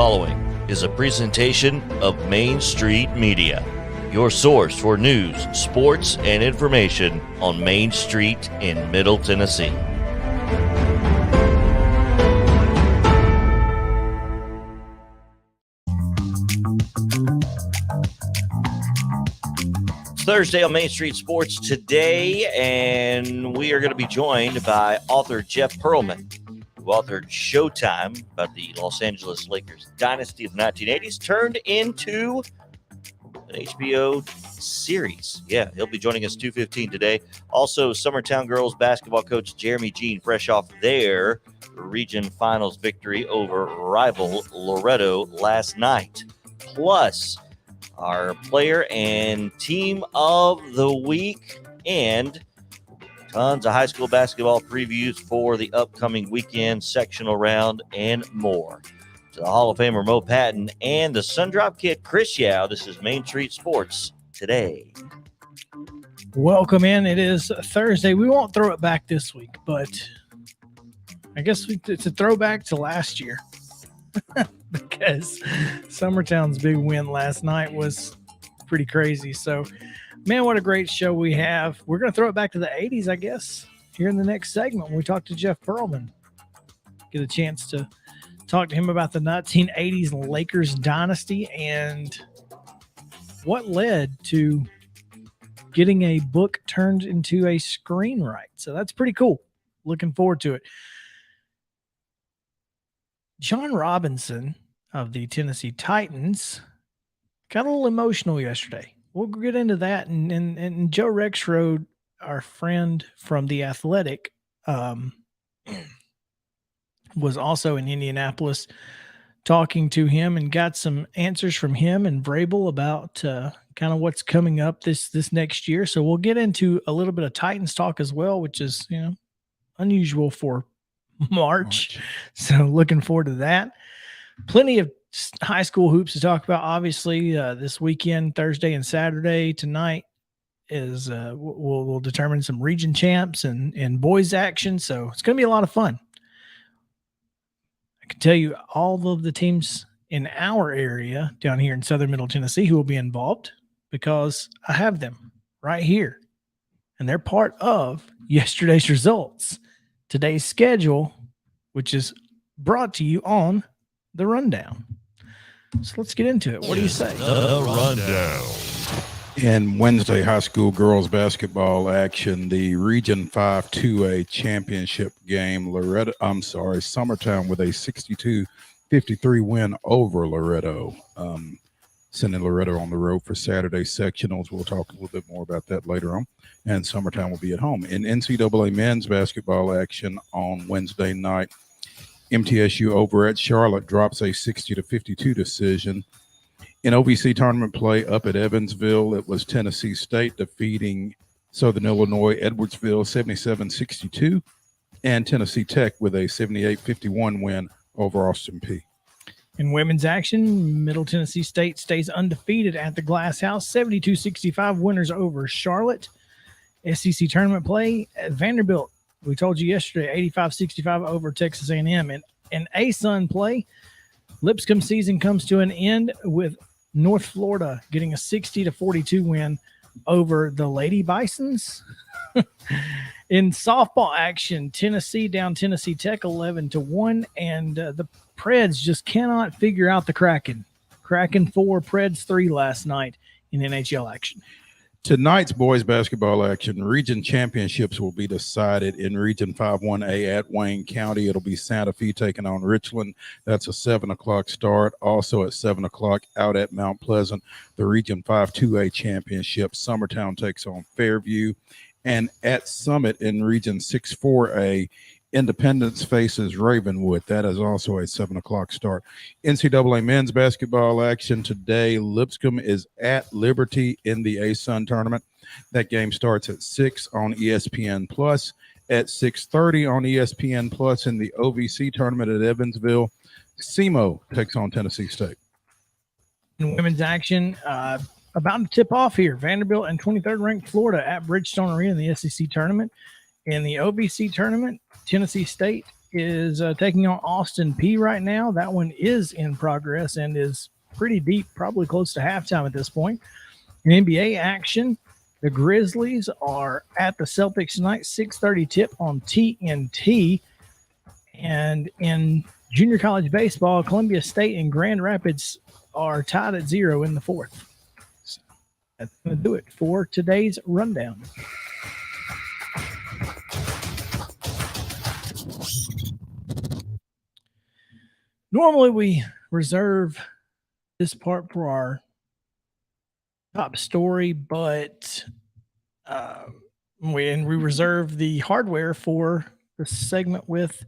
following is a presentation of Main Street Media, your source for news, sports, and information on Main Street in Middle Tennessee. It's Thursday on Main Street Sports today, and we are going to be joined by author Jeff Pearlman, who authored Showtime about the Los Angeles Lakers dynasty of the 1980s turned into an HBO series. Yeah, he'll be joining us 2:15 today. Also, Summertown girls basketball coach Jeremy Jean, fresh off their region finals victory over rival Loretto last night. Plus, our player and team of the week and tons of high school basketball previews for the upcoming weekend sectional round and more. To the Hall of Famer Mo Patton and the Sundrop Kid Chris Yao, this is Main Street Sports today. Welcome in. It is Thursday. We won't throw it back this week, but I guess it's a throwback to last year because Summertown's big win last night was pretty crazy. So, man, what a great show we have. We're going to throw it back to the 80s, I guess, here in the next segment when we talk to Jeff Pearlman. Get a chance to talk to him about the 1980s Lakers dynasty and what led to getting a book turned into a screenwrite. So that's pretty cool. Looking forward to it. Jon Robinson of the Tennessee Titans got a little emotional yesterday. We'll get into that. And Joe Rexrode, our friend from The Athletic, was also in Indianapolis talking to him and got some answers from him and Vrabel about kind of what's coming up this next year. So we'll get into a little bit of Titans talk as well, which is, unusual for March. So looking forward to that. Plenty of high school hoops to talk about. Obviously, this weekend, Thursday and Saturday, tonight is we'll determine some region champs and boys action. So it's going to be a lot of fun. I can tell you all of the teams in our area down here in Southern Middle Tennessee who will be involved because I have them right here, and they're part of yesterday's results, today's schedule, which is brought to you on the Rundown. So let's get into it. What do you say? The Rundown. In Wednesday high school girls basketball action, the Region 5 2A championship game, Summertown with a 62-53 win over Loretto. Sending Loretto on the road for Saturday sectionals. We'll talk a little bit more about that later on. And Summertown will be at home. In NCAA men's basketball action on Wednesday night, MTSU over at Charlotte drops a 60-52 decision. In OVC tournament play up at Evansville, it was Tennessee State defeating Southern Illinois Edwardsville 77-62, and Tennessee Tech with a 78-51 win over Austin Peay. In women's action, Middle Tennessee State stays undefeated at the Glass House, 72-65 winners over Charlotte. SEC tournament play at Vanderbilt, we told you yesterday, 85-65 over Texas A&M. And in ASUN play, Lipscomb season comes to an end with North Florida getting a 60-42 win over the Lady Bisons. In softball action, Tennessee down Tennessee Tech 11-1, and the Preds just cannot figure out the Kraken. Kraken 4, Preds 3 last night in NHL action. Tonight's boys basketball action, region championships will be decided in Region 5-1A at Wayne County. It'll be Santa Fe taking on Richland. That's a 7 o'clock start. Also at 7 o'clock out at Mount Pleasant, the Region 5-2A championship. Summertown takes on Fairview. And at Summit in Region 6-4A, Independence faces Ravenwood. That is also a 7 o'clock start. NCAA men's basketball action today. Lipscomb is at Liberty in the ASUN tournament. That game starts at 6 on ESPN Plus. At 6:30 on ESPN Plus in the OVC tournament at Evansville, SEMO takes on Tennessee State. In women's action, about to tip off here. Vanderbilt and 23rd ranked Florida at Bridgestone Arena in the SEC tournament. In the OVC tournament, Tennessee State is taking on Austin P right now. That one is in progress and is pretty deep, probably close to halftime at this point. In NBA action, the Grizzlies are at the Celtics tonight, 6:30 tip on TNT. And in junior college baseball, Columbia State and Grand Rapids are tied at 0 in the fourth. So that's going to do it for today's rundown. Normally, we reserve this part for our top story, but we reserve the hardware for the segment with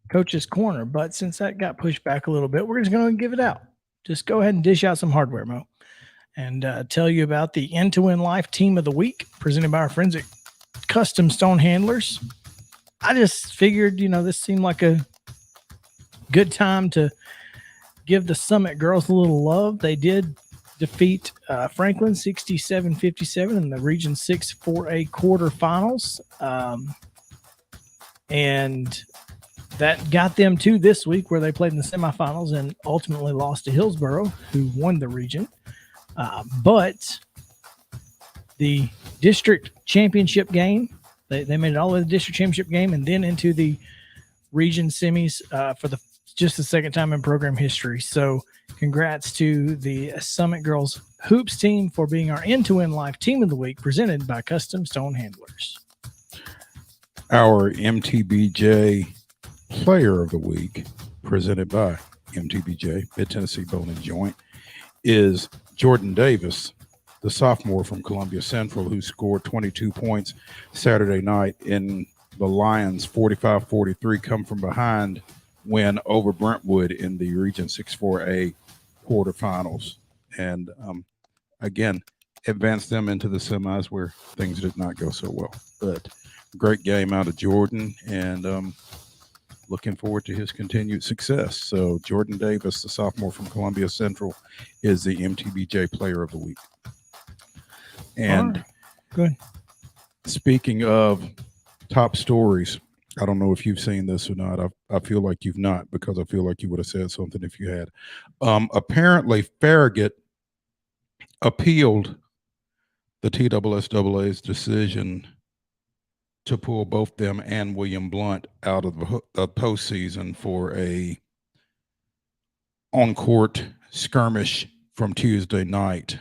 Coach's Corner. But since that got pushed back a little bit, we're just going to give it out. Just go ahead and dish out some hardware, Mo, and tell you about the End-to-End Life Team of the Week presented by our friends at Custom Stone Handlers. I just figured, this seemed like a good time to give the Summit girls a little love. They did defeat Franklin 67-57 in the Region 6 4A quarterfinals. And that got them to this week where they played in the semifinals and ultimately lost to Hillsboro, who won the region. But the district championship game, they made it all the way to the district championship game and then into the region semis for just the second time in program history. So congrats to the Summit Girls Hoops team for being our End-to-End Life Team of the Week presented by Custom Stone Handlers. Our MTBJ Player of the Week presented by MTBJ, Mid-Tennessee Bone and Joint, is Jordan Davis, the sophomore from Columbia Central, who scored 22 points Saturday night in the Lions' 45-43 come from behind win over Brentwood in the Region 6-4A quarterfinals. And again, advanced them into the semis where things did not go so well. But great game out of Jordan, and looking forward to his continued success. So Jordan Davis, the sophomore from Columbia Central, is the MTBJ Player of the Week. And right. Good. Speaking of top stories, I don't know if you've seen this or not. I feel like you've not, because I feel like you would have said something if you had. Apparently, Farragut appealed the TSSAA's decision to pull both them and William Blount out of the postseason for a on-court skirmish from Tuesday night.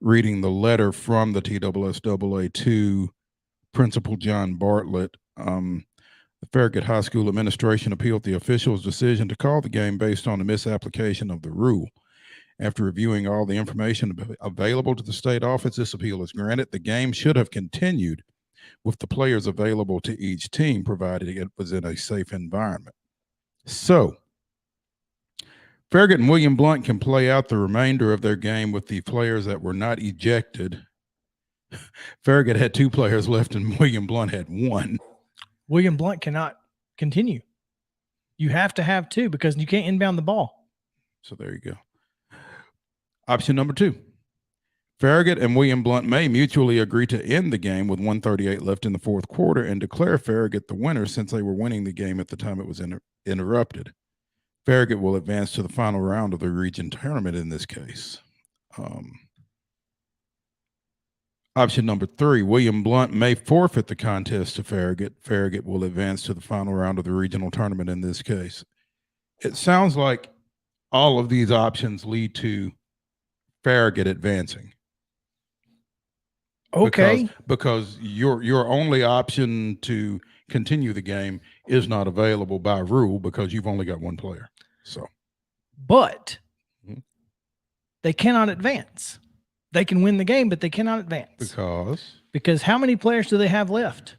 Reading the letter from the TSSAA to Principal John Bartlett, the Farragut High School administration appealed the officials' decision to call the game based on the misapplication of the rule. After reviewing all the information available to the state office, this appeal is granted. The game should have continued with the players available to each team, provided it was in a safe environment. So, Farragut and William Blount can play out the remainder of their game with the players that were not ejected. Farragut had 2 players left and William Blount had 1. William Blount cannot continue. You have to have 2 because you can't inbound the ball. So there you go. Option number 2. Farragut and William Blount may mutually agree to end the game with 1:38 left in the fourth quarter and declare Farragut the winner since they were winning the game at the time it was interrupted. Farragut will advance to the final round of the region tournament in this case. Option number 3, William Blount may forfeit the contest to Farragut. Farragut will advance to the final round of the regional tournament in this case. It sounds like all of these options lead to Farragut advancing. Okay. Because your only option to continue the game is not available by rule because you've only got 1 player. So, but they cannot advance. They can win the game, but they cannot advance. Because how many players do they have left?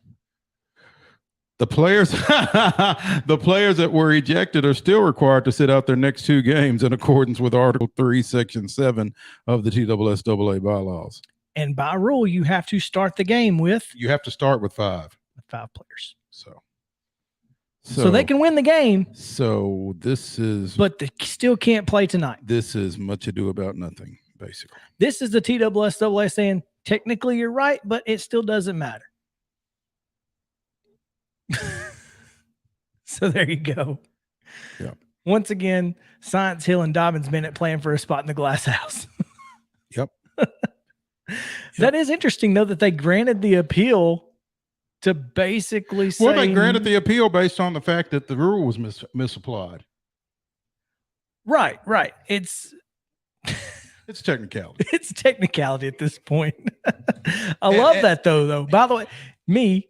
The players that were ejected are still required to sit out their next 2 games in accordance with Article 3, Section 7 of the TSSAA bylaws. And by rule, you have to start the game with? You have to start with 5. With 5 players. So they can win the game. So this is... But they still can't play tonight. This is much ado about nothing, basically. This is the TSSAA saying, technically you're right, but it still doesn't matter. So there you go. Yeah. Once again, Science Hill and Dobbins Bennett playing for a spot in the glass house. Yep. That is interesting, though, that they granted the appeal to basically say. Well, they granted the appeal based on the fact that the rule was misapplied. Right. It's technicality. It's technicality at this point. I love that, though. By the way, me,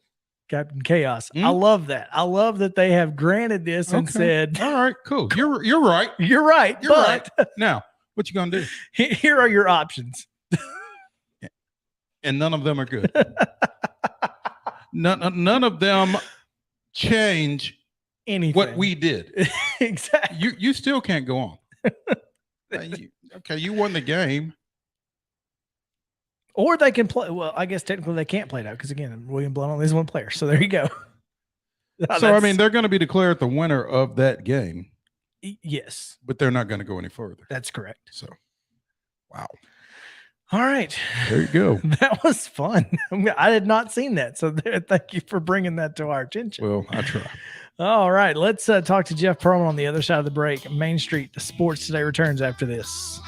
Captain Chaos, I love that. I love that they have granted this and said, all right, cool. You're right. You're right. You're right. Now, what you gonna do? Here are your options. And none of them are good. None of them change anything what we did. Exactly. You still can't go on. You won the game. Or they can play. Well, I guess technically they can't play it out because, again, William Blount only is one player. So there you go. So, I mean, they're going to be declared the winner of that game. Yes. But they're not going to go any further. That's correct. So, wow. All right. There you go. That was fun. I had not seen that. So thank you for bringing that to our attention. Well, I try. All right. Let's talk to Jeff Pearlman on the other side of the break. Main Street Sports Today returns after this.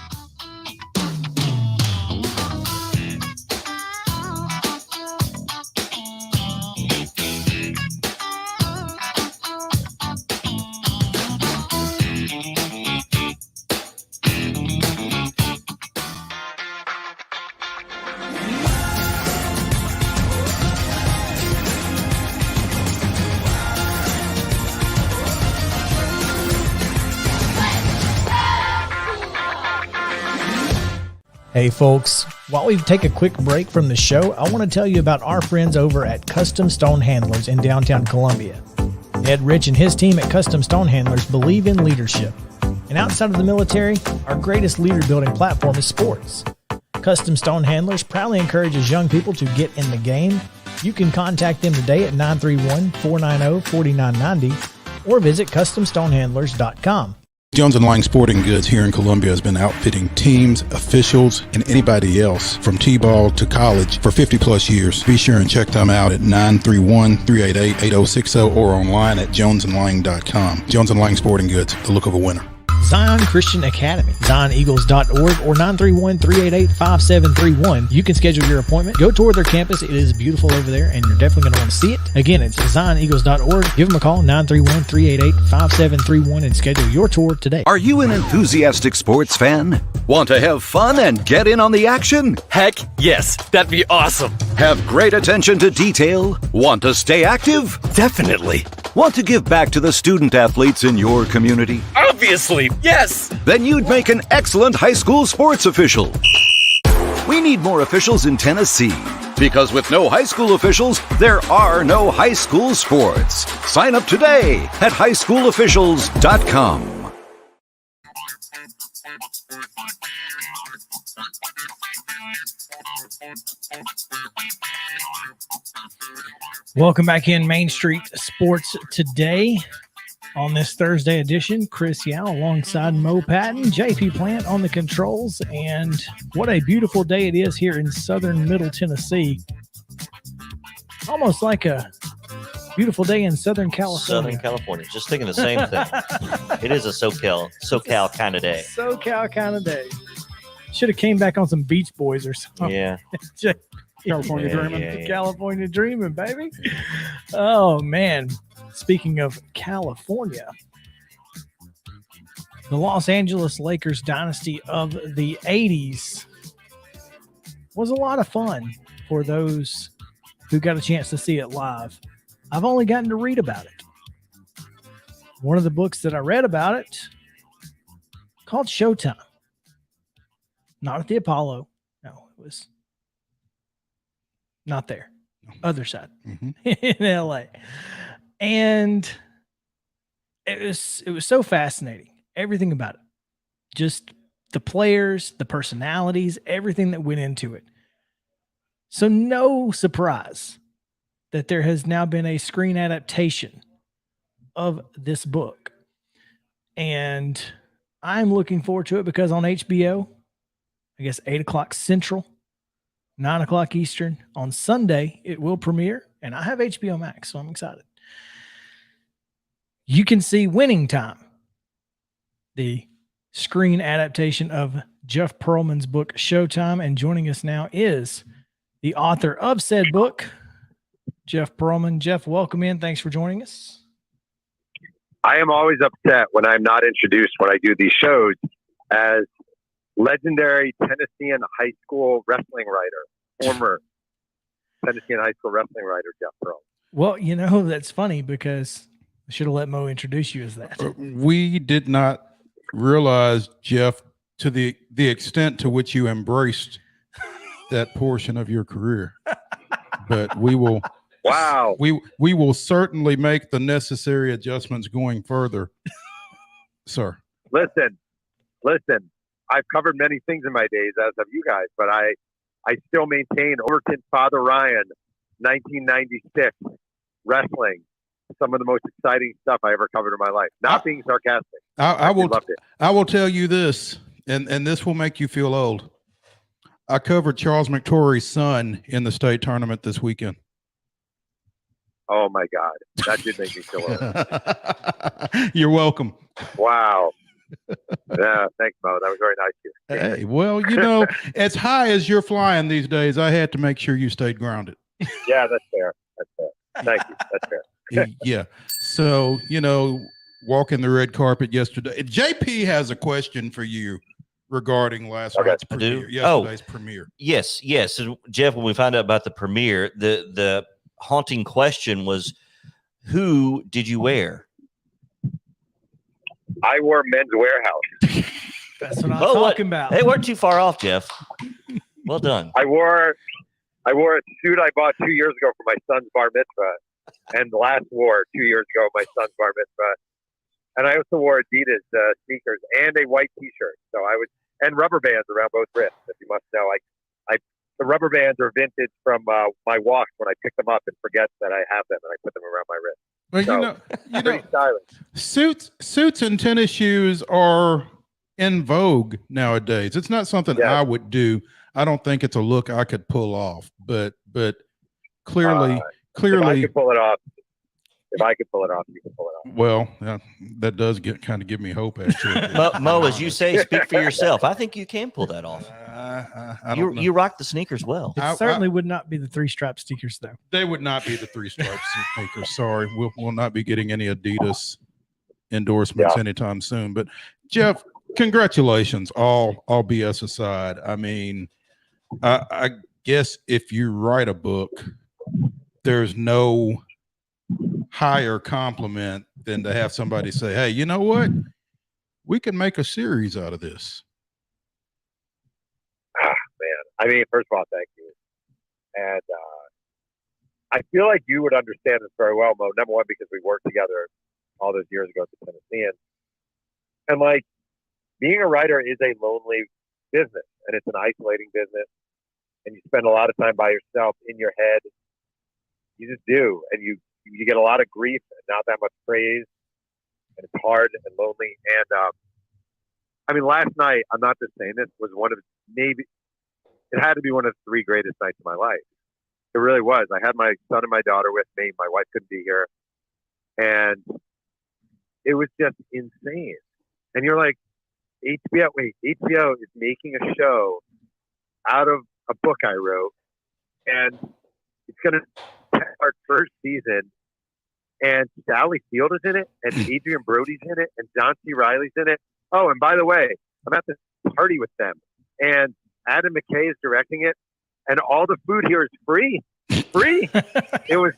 Hey folks, while we take a quick break from the show, I want to tell you about our friends over at Custom Stone Handlers in downtown Columbia. Ed Rich and his team at Custom Stone Handlers believe in leadership. And outside of the military, our greatest leader building platform is sports. Custom Stone Handlers proudly encourages young people to get in the game. You can contact them today at 931-490-4990 or visit CustomStonehandlers.com. Jones & Lang Sporting Goods here in Columbia has been outfitting teams, officials, and anybody else from T-ball to college for 50 plus years. Be sure and check them out at 931-388-8060 or online at jonesandlang.com. Jones & Lang Sporting Goods, the look of a winner. Zion Christian Academy, ZionEagles.org or 931-388-5731. You can schedule your appointment. Go tour their campus. It is beautiful over there, and you're definitely going to want to see it. Again, it's ZionEagles.org. Give them a call, 931-388-5731, and schedule your tour today. Are you an enthusiastic sports fan? Want to have fun and get in on the action? Heck yes, that'd be awesome. Have great attention to detail? Want to stay active? Definitely. Want to give back to the student athletes in your community? Obviously, yes. Then you'd make an excellent high school sports official. We need more officials in Tennessee, because with no high school officials, there are no high school sports. Sign up today at highschoolofficials.com. Welcome back in Main Street Sports Today. On this Thursday edition, Chris Yao alongside Mo Patton, JP Plant on the controls, and what a beautiful day it is here in southern Middle Tennessee. Almost like a beautiful day in Southern California. Southern California. Just thinking the same thing. It is a SoCal kind of day. SoCal kind of day. Should have came back on some Beach Boys or something. Yeah. California dreaming. Yeah. California dreaming, baby. Oh, man. Speaking of California, the Los Angeles Lakers dynasty of the 80s was a lot of fun for those who got a chance to see it live. I've only gotten to read about it. One of the books that I read about it called Showtime. Not at the Apollo. No, it was not there. Other side. In LA. And it was so fascinating. Everything about it. Just the players, the personalities, everything that went into it. So no surprise that there has now been a screen adaptation of this book. And I'm looking forward to it because on HBO, I guess 8 o'clock Central, 9 o'clock Eastern, on Sunday, it will premiere. And I have HBO Max, so I'm excited. you can see Winning Time, the screen adaptation of Jeff Pearlman's book Showtime. And joining us now is the author of said book, Jeff Pearlman. Jeff, welcome in. Thanks for joining us. I am always upset when I'm not introduced when I do these shows as legendary Tennessean high school wrestling writer, former Tennessean high school wrestling writer, Jeff Pearlman. Well, that's funny because I should have let Mo introduce you as that. We did not realize, Jeff, to the extent to which you embraced that portion of your career. But we will Wow. We will certainly make the necessary adjustments going further, sir. Listen. I've covered many things in my days, as have you guys, but I still maintain Overton's Father Ryan, 1996 wrestling. Some of the most exciting stuff I ever covered in my life. Not being sarcastic. I loved it. I will tell you this, and this will make you feel old. I covered Charles McTorrey's son in the state tournament this weekend. Oh my God, that did make me feel old. You're welcome. Wow. Yeah, thanks, Mo. That was very nice of you. Hey, well, as high as you're flying these days, I had to make sure you stayed grounded. Yeah, that's fair. Thank you. That's fair. Yeah. So, walking the red carpet yesterday. JP has a question for you regarding last night's premiere. Yesterday's premiere. Yes. And Jeff, when we found out about the premiere, the haunting question was, who did you wear? I wore Men's Warehouse. That's what I'm talking about. They weren't too far off, Jeff. Well done. I wore a suit I bought 2 years ago for my son's bar mitzvah, and the last wore 2 years ago my son's bar mitzvah. And I also wore Adidas sneakers and a white T-shirt. So and rubber bands around both wrists. If you must know, the rubber bands are vintage from my walks when I pick them up and forget that I have them, and I put them around my wrist. Well, pretty stylish. Suits and tennis shoes are in vogue nowadays. It's not something I would do. I don't think it's a look I could pull off, but clearly, if I could pull it off, you can pull it off. Well, that does kind of give me hope, actually. Mo, as you say, speak for yourself. I think you can pull that off. You rock the sneakers well. It certainly would not be the 3-stripe sneakers, though. They would not be the 3-stripe sneakers. Sorry, we'll not be getting any Adidas endorsements anytime soon. But Jeff, congratulations, all BS aside. I mean, I guess if you write a book, there's no higher compliment than to have somebody say, hey, you know what? We can make a series out of this. Man. I mean, first of all, thank you. And I feel like you would understand this very well, Mo. Number one, because we worked together all those years ago at the Tennessean. And being a writer is a lonely business, and it's an isolating business. And you spend a lot of time by yourself in your head. You just do. And you get a lot of grief and not that much praise, and it's hard and lonely. And last night, I'm not just saying this, was it had to be one of the 3 greatest nights of my life. It really was. I had my son and my daughter with me. My wife couldn't be here, and it was just insane. And you're like, HBO is making a show out of a book I wrote, and it's going to our first season, and Sally Field is in it, and Adrian Brody's in it, and John C. Reilly's in it. Oh, and by the way, I'm at this party with them, and Adam McKay is directing it, and all the food here is free. It was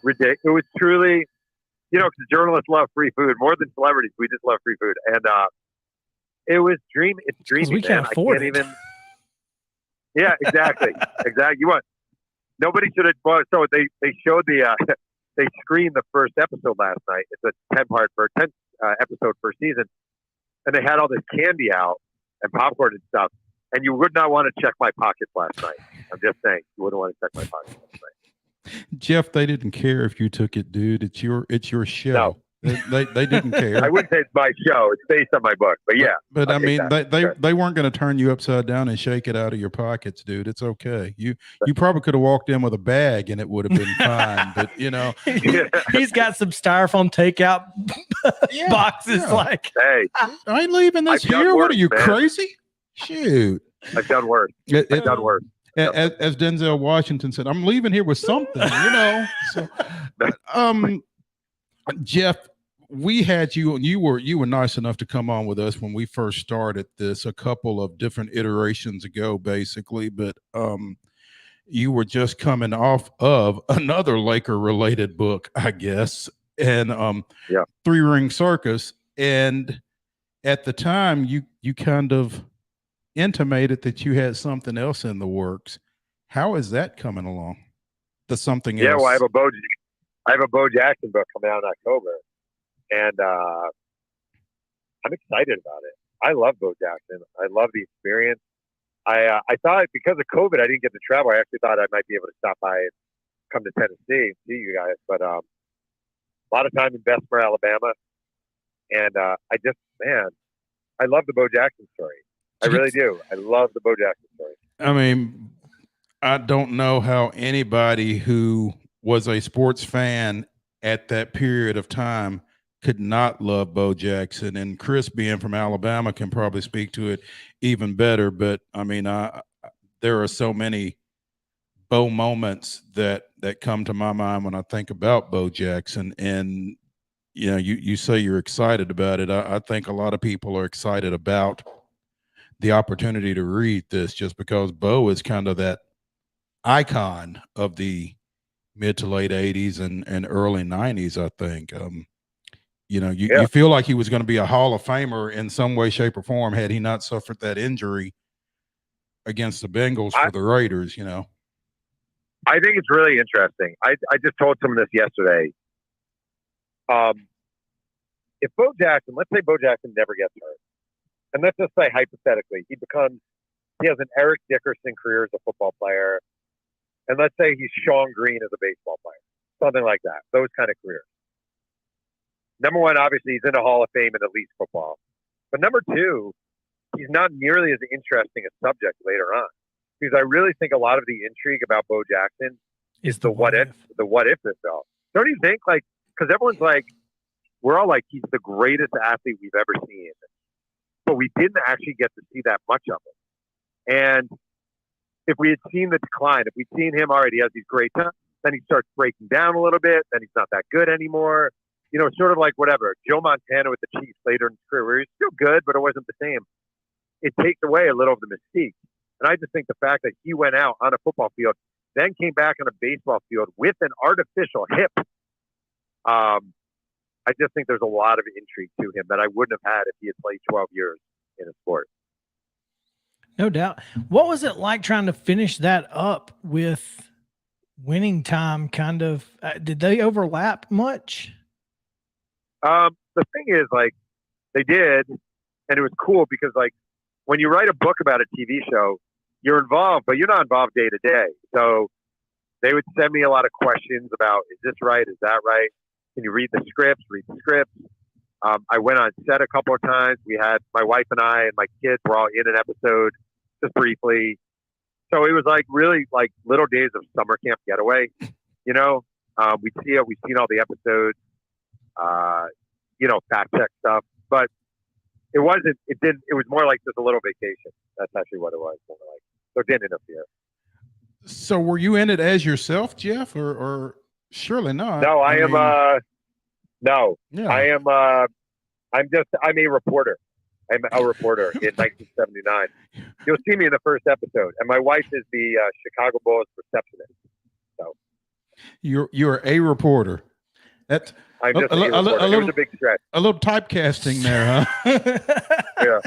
ridiculous. It was truly, because journalists love free food more than celebrities. We just love free food, and it was dreamy. It's dreamy. We can't afford it. Yeah, exactly. Nobody should have. Well, so they showed they screened the first episode last night. It's a 10 episode per season, and they had all this candy out and popcorn and stuff. And you would not want to check my pockets last night. I'm just saying, you wouldn't want to check my pockets last night. Jeff, they didn't care if you took it, dude. It's your show. No. They didn't care. I wouldn't say it's my show. It's based on my book, but yeah. But I mean, Sure. they weren't going to turn you upside down and shake it out of your pockets, dude. It's okay. You probably could have walked in with a bag and it would have been fine. But he's got some styrofoam takeout boxes. Yeah. Like, Hey, I ain't leaving this I've done here. What worse, are you, man. crazy? Shoot. I've done worse. I've done worse. As Denzel Washington said, I'm leaving here with something, So, Jeff, we had you, and you were nice enough to come on with us when we first started this a couple of different iterations ago, basically. But you were just coming off of another Laker-related book, I guess, and Three Ring Circus. And at the time, you kind of intimated that you had something else in the works. How is that coming along? The something else. Yeah, well, I have a Bo Jackson book coming out in October, and I'm excited about it. I love Bo Jackson. I love the experience. I thought because of COVID, I didn't get to travel. I actually thought I might be able to stop by and come to Tennessee and see you guys, but a lot of time in Bessemer, Alabama, and I love the Bo Jackson story. I really do. I love the Bo Jackson story. I mean, I don't know how anybody who was a sports fan at that period of time could not love Bo Jackson. And Chris, being from Alabama, can probably speak to it even better. But I mean, there are so many Bo moments that come to my mind when I think about Bo Jackson. And you say you're excited about it. I think a lot of people are excited about the opportunity to read this, just because Bo is kind of that icon of the mid to late 80s and early 90s, I think. You feel like he was going to be a Hall of Famer in some way, shape, or form had he not suffered that injury against the Bengals for the Raiders, I think it's really interesting. I just told someone this yesterday. If Bo Jackson, let's say Bo Jackson never gets hurt, and let's just say hypothetically, he has an Eric Dickerson career as a football player, and let's say he's Sean Green as a baseball player, something like that, those kind of careers. Number one, obviously, he's in the Hall of Fame in elite football. But number two, he's not nearly as interesting a subject later on. Because I really think a lot of the intrigue about Bo Jackson is the what if this all. Don't you think? Like, because everyone's like, we're all like, he's the greatest athlete we've ever seen. But we didn't actually get to see that much of him. And if we had seen the decline, if we'd seen him already has these great times, then he starts breaking down a little bit, then he's not that good anymore. Sort of like whatever, Joe Montana with the Chiefs later in his career, where he's still good, but it wasn't the same. It takes away a little of the mystique. And I just think the fact that he went out on a football field, then came back on a baseball field with an artificial hip, I just think there's a lot of intrigue to him that I wouldn't have had if he had played 12 years in a sport. No doubt. What was it like trying to finish that up with Winning Time? Kind of, did they overlap much? The thing is, like, they did, and it was cool because, like, when you write a book about a TV show, you're involved, but you're not involved day to day. So they would send me a lot of questions about, is this right? Is that right? Can you read the scripts? I went on set a couple of times. We had my wife and I and my kids were all in an episode just briefly. So it was like really like little days of summer camp getaway, we'd seen all the episodes, fact check stuff, but it was more like just a little vacation. That's actually what it was. More like, so it didn't interfere. So were you in it as yourself, Jeff, or surely not? No, I'm a reporter. I'm a reporter in 1979. You'll see me in the first episode, and my wife is the Chicago Bulls receptionist. So you're a reporter. That's I'm just a reporter. It was a big stretch. A little typecasting there, huh? Yeah.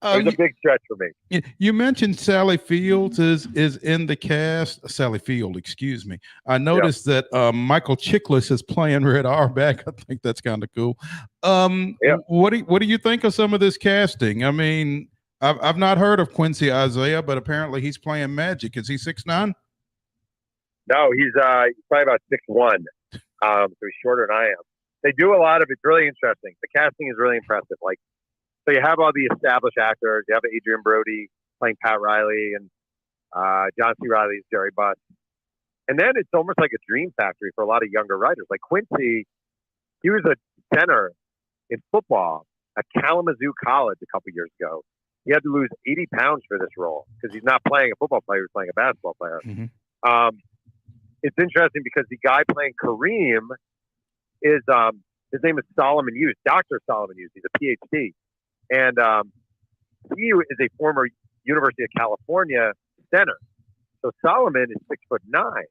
It was a big stretch for me. You mentioned Sally Fields is in the cast. Sally Field, excuse me. I noticed that Michael Chiklis is playing Red Auerbach. I think that's kind of cool. What do you think of some of this casting? I mean, I've not heard of Quincy Isaiah, but apparently he's playing Magic. Is he 6'9"? No, he's probably about 6'1". So he's shorter than I am. They do a lot of it's really interesting. The casting is really impressive. Like, so you have all the established actors. You have Adrian Brody playing Pat Riley and John C. Reilly's Jerry Buss. And then it's almost like a dream factory for a lot of younger writers. Like Quincy, he was a center in football at Kalamazoo College a couple years ago. He had to lose 80 pounds for this role because he's not playing a football player, he's playing a basketball player. Mm-hmm. It's interesting because the guy playing Kareem is, his name is Solomon Hughes, Dr. Solomon Hughes. He's a PhD. And he is a former University of California center. So Solomon is 6'9".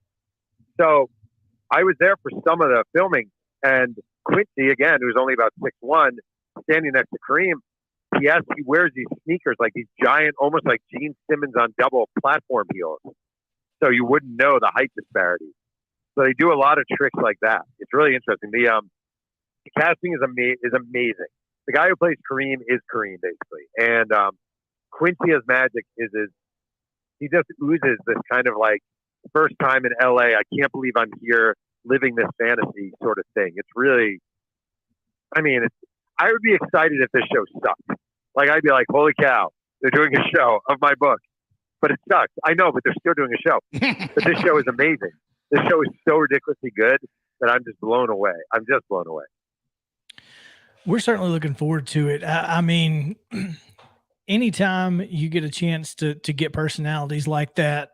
So I was there for some of the filming, and Quincy, again, who's only about 6'1", standing next to Kareem, he wears these sneakers, like these giant, almost like Gene Simmons on double platform heels. So you wouldn't know the height disparity. So they do a lot of tricks like that. It's really interesting. The casting is amazing. The guy who plays Kareem is Kareem, basically. And Quincy as Magic he just oozes this kind of like first time in LA, I can't believe I'm here living this fantasy sort of thing. It's really, I would be excited if this show sucked. Like, I'd be like, holy cow, they're doing a show of my book. But it sucks. I know, but they're still doing a show. But this show is amazing. This show is so ridiculously good that I'm just blown away. I'm just blown away. We're certainly looking forward to it. I mean, anytime you get a chance to get personalities like that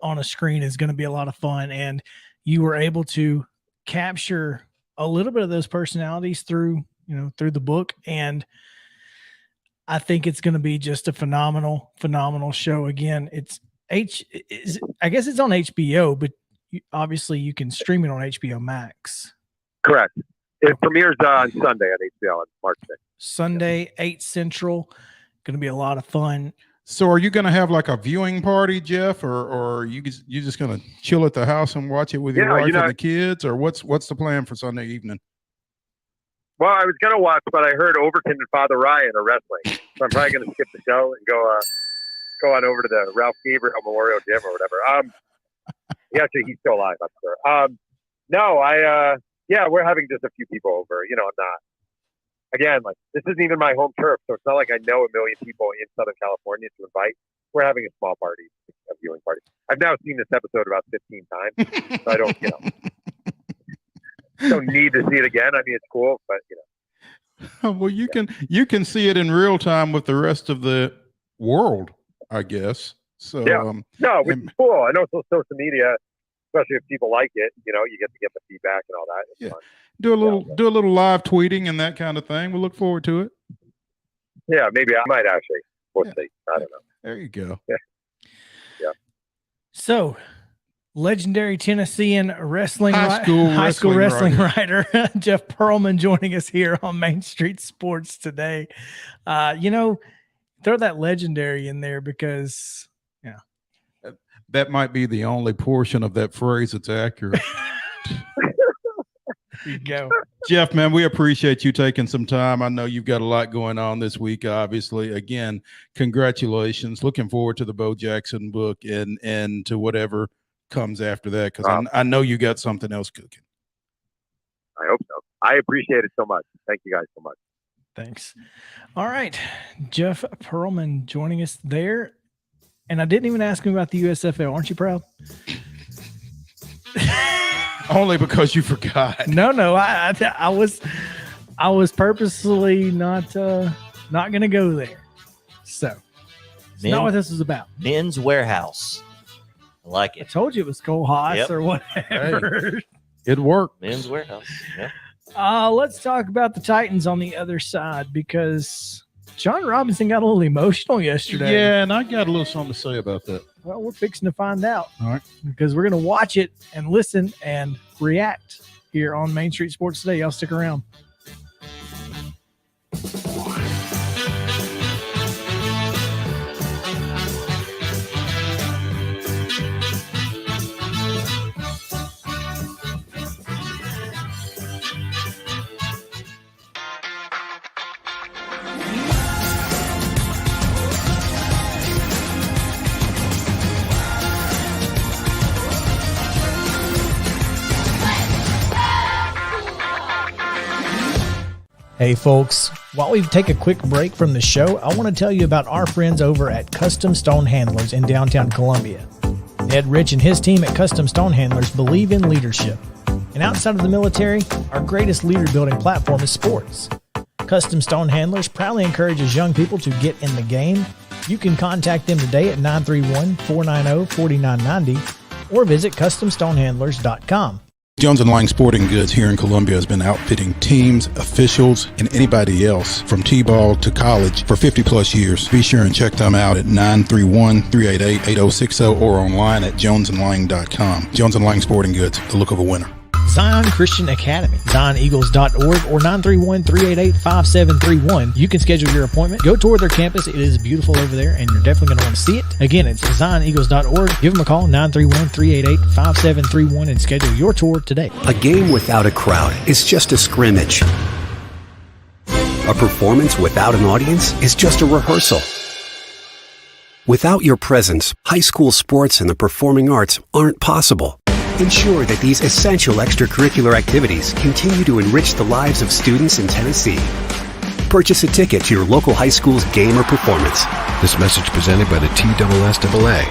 on a screen is going to be a lot of fun. And you were able to capture a little bit of those personalities through the book. And I think it's going to be just a phenomenal show. Again, I guess it's on HBO, but obviously you can stream it on HBO Max. Correct. It premieres on Sunday on HBO on March 6th. Sunday, 8 Central. Going to be a lot of fun. So are you going to have like a viewing party, Jeff, or are you just going to chill at the house and watch it with your wife and the kids, or what's the plan for Sunday evening? Well, I was going to watch, but I heard Overton and Father Ryan are wrestling. So I'm probably going to skip the show and go on over to the Ralph Gabriel Memorial Gym or whatever. He's still alive, I'm sure. We're having just a few people over. I'm not. Again, like, this isn't even my home turf, so it's not like I know a million people in Southern California to invite. We're having a small party, a viewing party. I've now seen this episode about 15 times, so I don't, don't need to see it again. I mean, it's cool, but Well, you can see it in real time with the rest of the world, I guess. So which is cool. I know social media, especially if people like it, you get to get the feedback and all that. It's fun. Do a little live tweeting and that kind of thing. We'll look forward to it. Yeah, maybe I might actually. We'll see. I don't know. There you go. Yeah. So, legendary Tennessean high school wrestling writer Jeff Pearlman joining us here on Main Street Sports today. Throw that legendary in there because that might be the only portion of that phrase that's accurate. There you go. Jeff, man, we appreciate you taking some time. I know you've got a lot going on this week, obviously. Again, congratulations. Looking forward to the Bo Jackson book and to whatever comes after that, because I know you got something else cooking. I hope so. I appreciate it so much. Thank you guys so much. Thanks. All right. Jeff Pearlman joining us there. And I didn't even ask him about the USFL. Aren't you proud? Only because you forgot. No. I was purposely not going to go there. So it's not what this is about. Men's Warehouse. I like it. I told you it was Cole Haas or whatever. Hey, it worked. Men's Warehouse. Yeah. Let's talk about the Titans on the other side, because Jon Robinson got a little emotional yesterday. Yeah, and I got a little something to say about that. Well, we're fixing to find out. All right. Because we're going to watch it and listen and react here on Main Street Sports Today. Y'all stick around. Hey folks, while we take a quick break from the show, I want to tell you about our friends over at Custom Stone Handlers in downtown Columbia. Ed Rich and his team at Custom Stone Handlers believe in leadership. And outside of the military, our greatest leader building platform is sports. Custom Stone Handlers proudly encourages young people to get in the game. You can contact them today at 931-490-4990 or visit CustomStonehandlers.com. Jones & Lang Sporting Goods here in Columbia has been outfitting teams, officials, and anybody else from T-ball to college for 50 plus years. Be sure and check them out at 931-388-8060 or online at jonesandlang.com. Jones & Lang Sporting Goods, the look of a winner. Zion Christian Academy, ZionEagles.org or 931-388-5731. You can schedule your appointment. Go tour their campus. It is beautiful over there, and you're definitely going to want to see it. Again, it's ZionEagles.org. Give them a call, 931-388-5731, and schedule your tour today. A game without a crowd is just a scrimmage. A performance without an audience is just a rehearsal. Without your presence, high school sports and the performing arts aren't possible. Ensure that these essential extracurricular activities continue to enrich the lives of students in Tennessee. Purchase a ticket to your local high school's game or performance. This message presented by the TSSAA.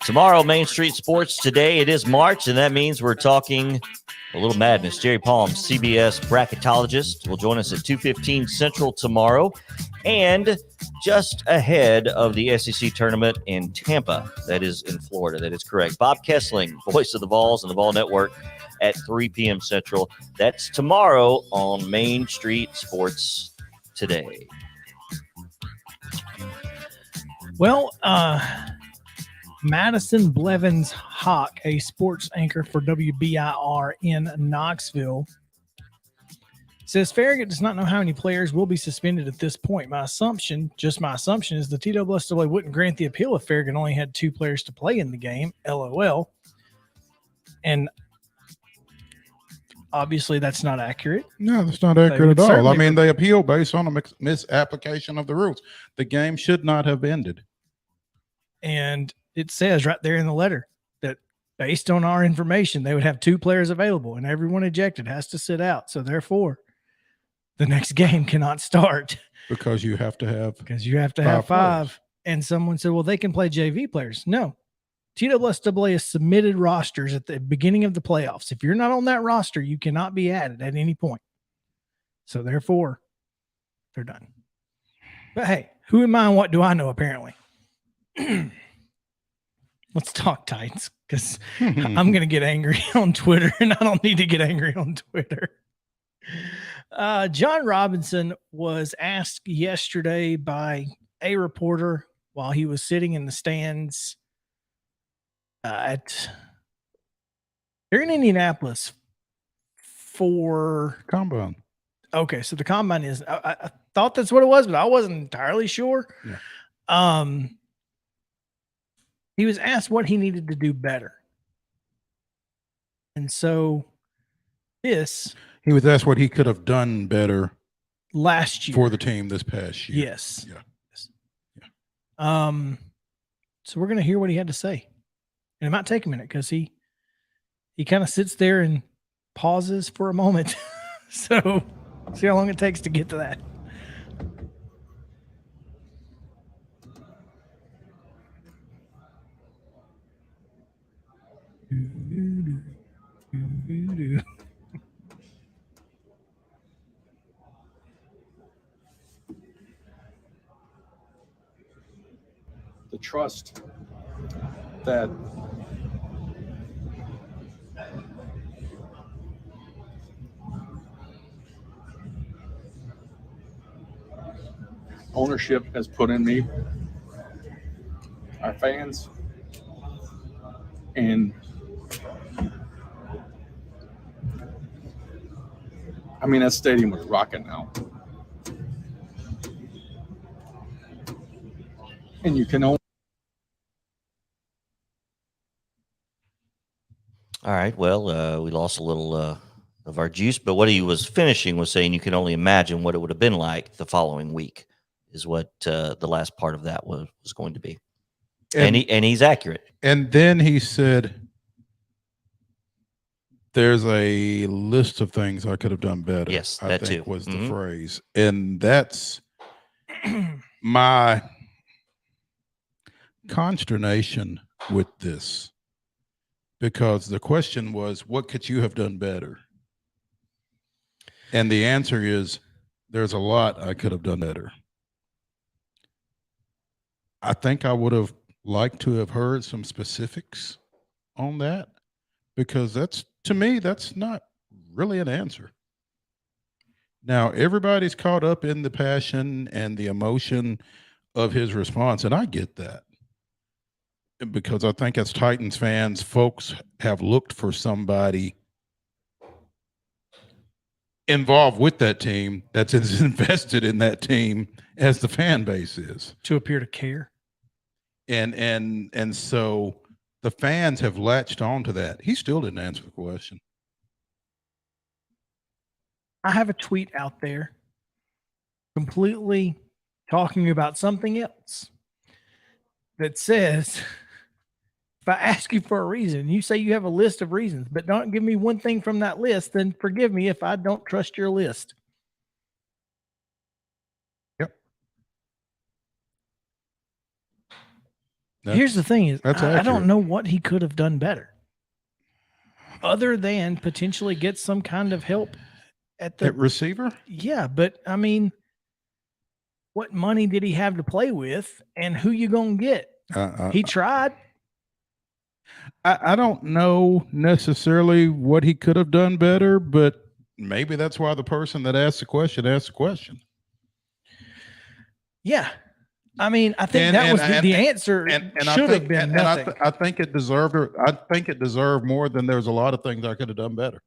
Tomorrow, Main Street Sports. Today, it is March, and that means we're talking a little madness. Jerry Palm, CBS bracketologist, will join us at 2:15 Central tomorrow. And just ahead of the SEC tournament in Tampa, that is in Florida, that is correct. Bob Kessling, voice of the Vols and the Vol Network at 3 p.m. Central. That's tomorrow on Main Street Sports Today. Well, Madison Blevins Hawk, a sports anchor for WBIR in Knoxville, says Farragut does not know how many players will be suspended at this point. My assumption is the TSSAA wouldn't grant the appeal if Farragut only had 2 players to play in the game, LOL. And obviously that's not accurate. No, that's not accurate at all. I mean, they appeal based on a misapplication of the rules. The game should not have ended. And it says right there in the letter that based on our information, they would have 2 players available and everyone ejected has to sit out. So therefore, the next game cannot start. Because you have to have 5. Players. And someone said, well, they can play JV players. No. TSSAA has submitted rosters at the beginning of the playoffs. If you're not on that roster, you cannot be added at any point. So therefore, they're done. But hey, who am I and what do I know, apparently? Let's talk Titans, because I'm going to get angry on Twitter, and I don't need to get angry on Twitter. Jon Robinson was asked yesterday by a reporter while he was sitting in the stands they're in Indianapolis for Combine. Okay, so the combine is. I thought that's what it was, but I wasn't entirely sure. Yeah. He was asked what he needed to do better, and so he was asked what he could have done better last year for the team this past year. Yes. Yeah. So we're gonna hear what he had to say, and it might take a minute because he kind of sits there and pauses for a moment. So see how long it takes to get to that. The trust that ownership has put in me, our fans, and I mean, that stadium was rocking now. And you can only. All right. Well, we lost a little of our juice, but what he was finishing was saying you can only imagine what it would have been like the following week is what the last part of that was going to be. And he's accurate. And then he said, there's a list of things I could have done better. Yes, I that think too. was the phrase. And that's my consternation with this, because the question was, what could you have done better? And the answer is, there's a lot I could have done better. I think I would have liked to have heard some specifics on that, because that's, to me, that's not really an answer. Now, everybody's caught up in the passion and the emotion of his response, and I get that, because I think as Titans fans, folks have looked for somebody involved with that team that's as invested in that team as the fan base is, to appear to care. And so the fans have latched on to that. He still didn't answer the question. I have a tweet out there completely talking about something else that says, if I ask you for a reason, you say you have a list of reasons, but don't give me one thing from that list, then forgive me if I don't trust your list. Yep. Here's the thing is, I don't accurate. know what he could have done better other than potentially get some kind of help at the receiver. Yeah, but I mean, what money did he have to play with, and who you gonna get? He tried. I don't know necessarily what he could have done better, but maybe that's why the person that asked the question asked the question. Yeah. I mean, I think that was the answer. Should have been nothing. I think it deserved. I think it deserved more than there's a lot of things I could have done better.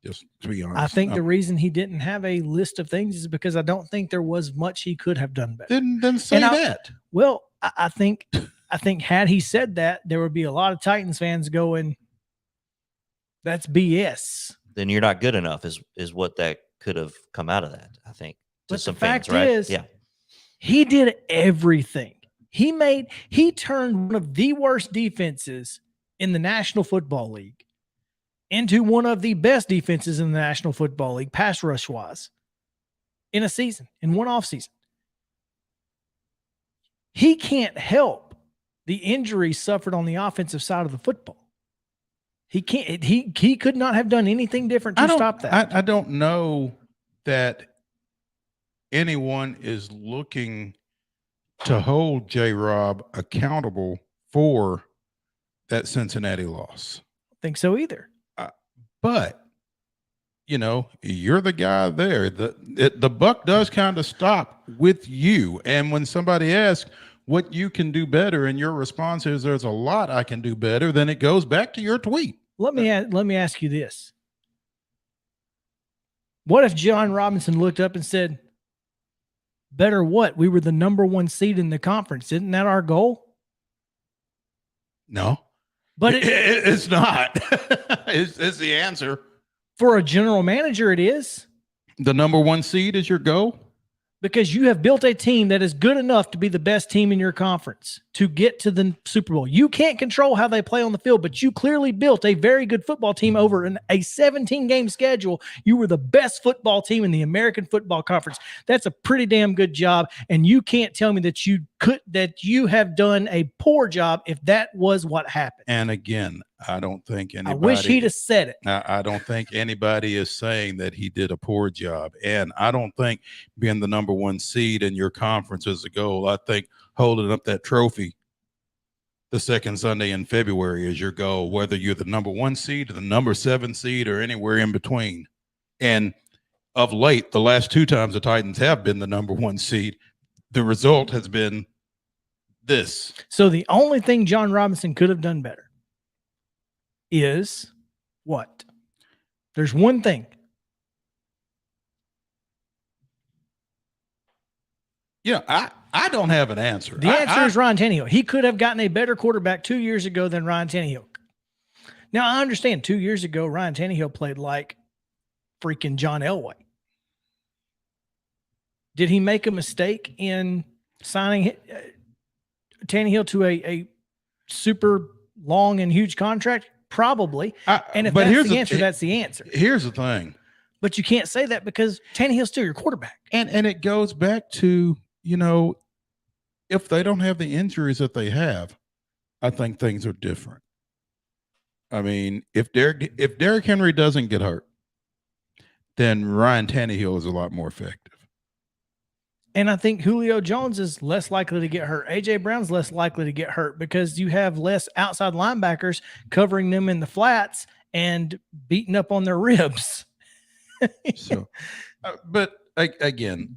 Just to be honest, I think the reason he didn't have a list of things is because I don't think there was much he could have done better. Then say that. Well, I think had he said that, there would be a lot of Titans fans going, "That's BS." Then you're not good enough is what that could have come out of that, I think. But some the fact fans, right? is, yeah, he did everything. He turned one of the worst defenses in the National Football League into one of the best defenses in the National Football League, pass rush wise, in a season, in one off season. He can't help the injuries suffered on the offensive side of the football. He can't. He could not have done anything different to stop that. I don't know that anyone is looking to hold J-Rob accountable for that Cincinnati loss. I think so either. But, you know, you're the guy there. The buck does kind of stop with you. And when somebody asks what you can do better, and your response is, there's a lot I can do better, then it goes back to your tweet. Let me ask you this. What if Jon Robinson looked up and said, better what? We were the number 1 seed in the conference. Isn't that our goal? No. But it's not. It's the answer. For a general manager, it is. The number 1 seed is your goal? Because you have built a team that is good enough to be the best team in your conference to get to the Super Bowl. You can't control how they play on the field, but you clearly built a very good football team over a 17-game schedule. You were the best football team in the American Football Conference. That's a pretty damn good job, and you can't tell me that you have done a poor job if that was what happened. And again, I don't think anybody. I wish he'd have said it. I don't think anybody is saying that he did a poor job. And I don't think being the number 1 seed in your conference is a goal. I think holding up that trophy the second Sunday in February is your goal, whether you're the number 1 seed or the number 7 seed or anywhere in between. And of late, the last 2 times the Titans have been the number 1 seed, the result has been this. So the only thing Jon Robinson could have done better is what? There's one thing. Yeah, I don't have an answer. The answer is Ryan Tannehill. He could have gotten a better quarterback 2 years ago than Ryan Tannehill. Now, I understand 2 years ago, Ryan Tannehill played like freaking John Elway. Did he make a mistake in signing Tannehill to a super long and huge contract? Probably. And if that's the answer, that's the answer. Here's the thing. But you can't say that because Tannehill's still your quarterback. And it goes back to, if they don't have the injuries that they have, I think things are different. I mean, if Derrick Henry doesn't get hurt, then Ryan Tannehill is a lot more effective. And I think Julio Jones is less likely to get hurt. A.J. Brown's less likely to get hurt because you have less outside linebackers covering them in the flats and beating up on their ribs. So, but again,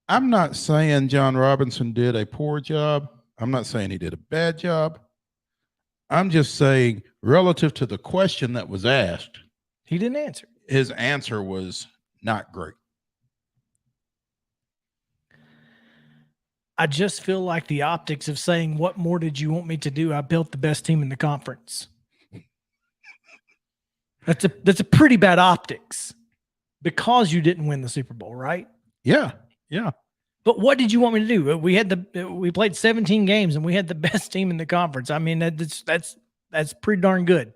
I'm not saying Jon Robinson did a poor job. I'm not saying he did a bad job. I'm just saying, relative to the question that was asked, he didn't answer. His answer was not great. I just feel like the optics of saying, what more did you want me to do? I built the best team in the conference. That's a pretty bad optics because you didn't win the Super Bowl, right? Yeah. Yeah. But what did you want me to do? We played 17 games and we had the best team in the conference. I mean, that's pretty darn good.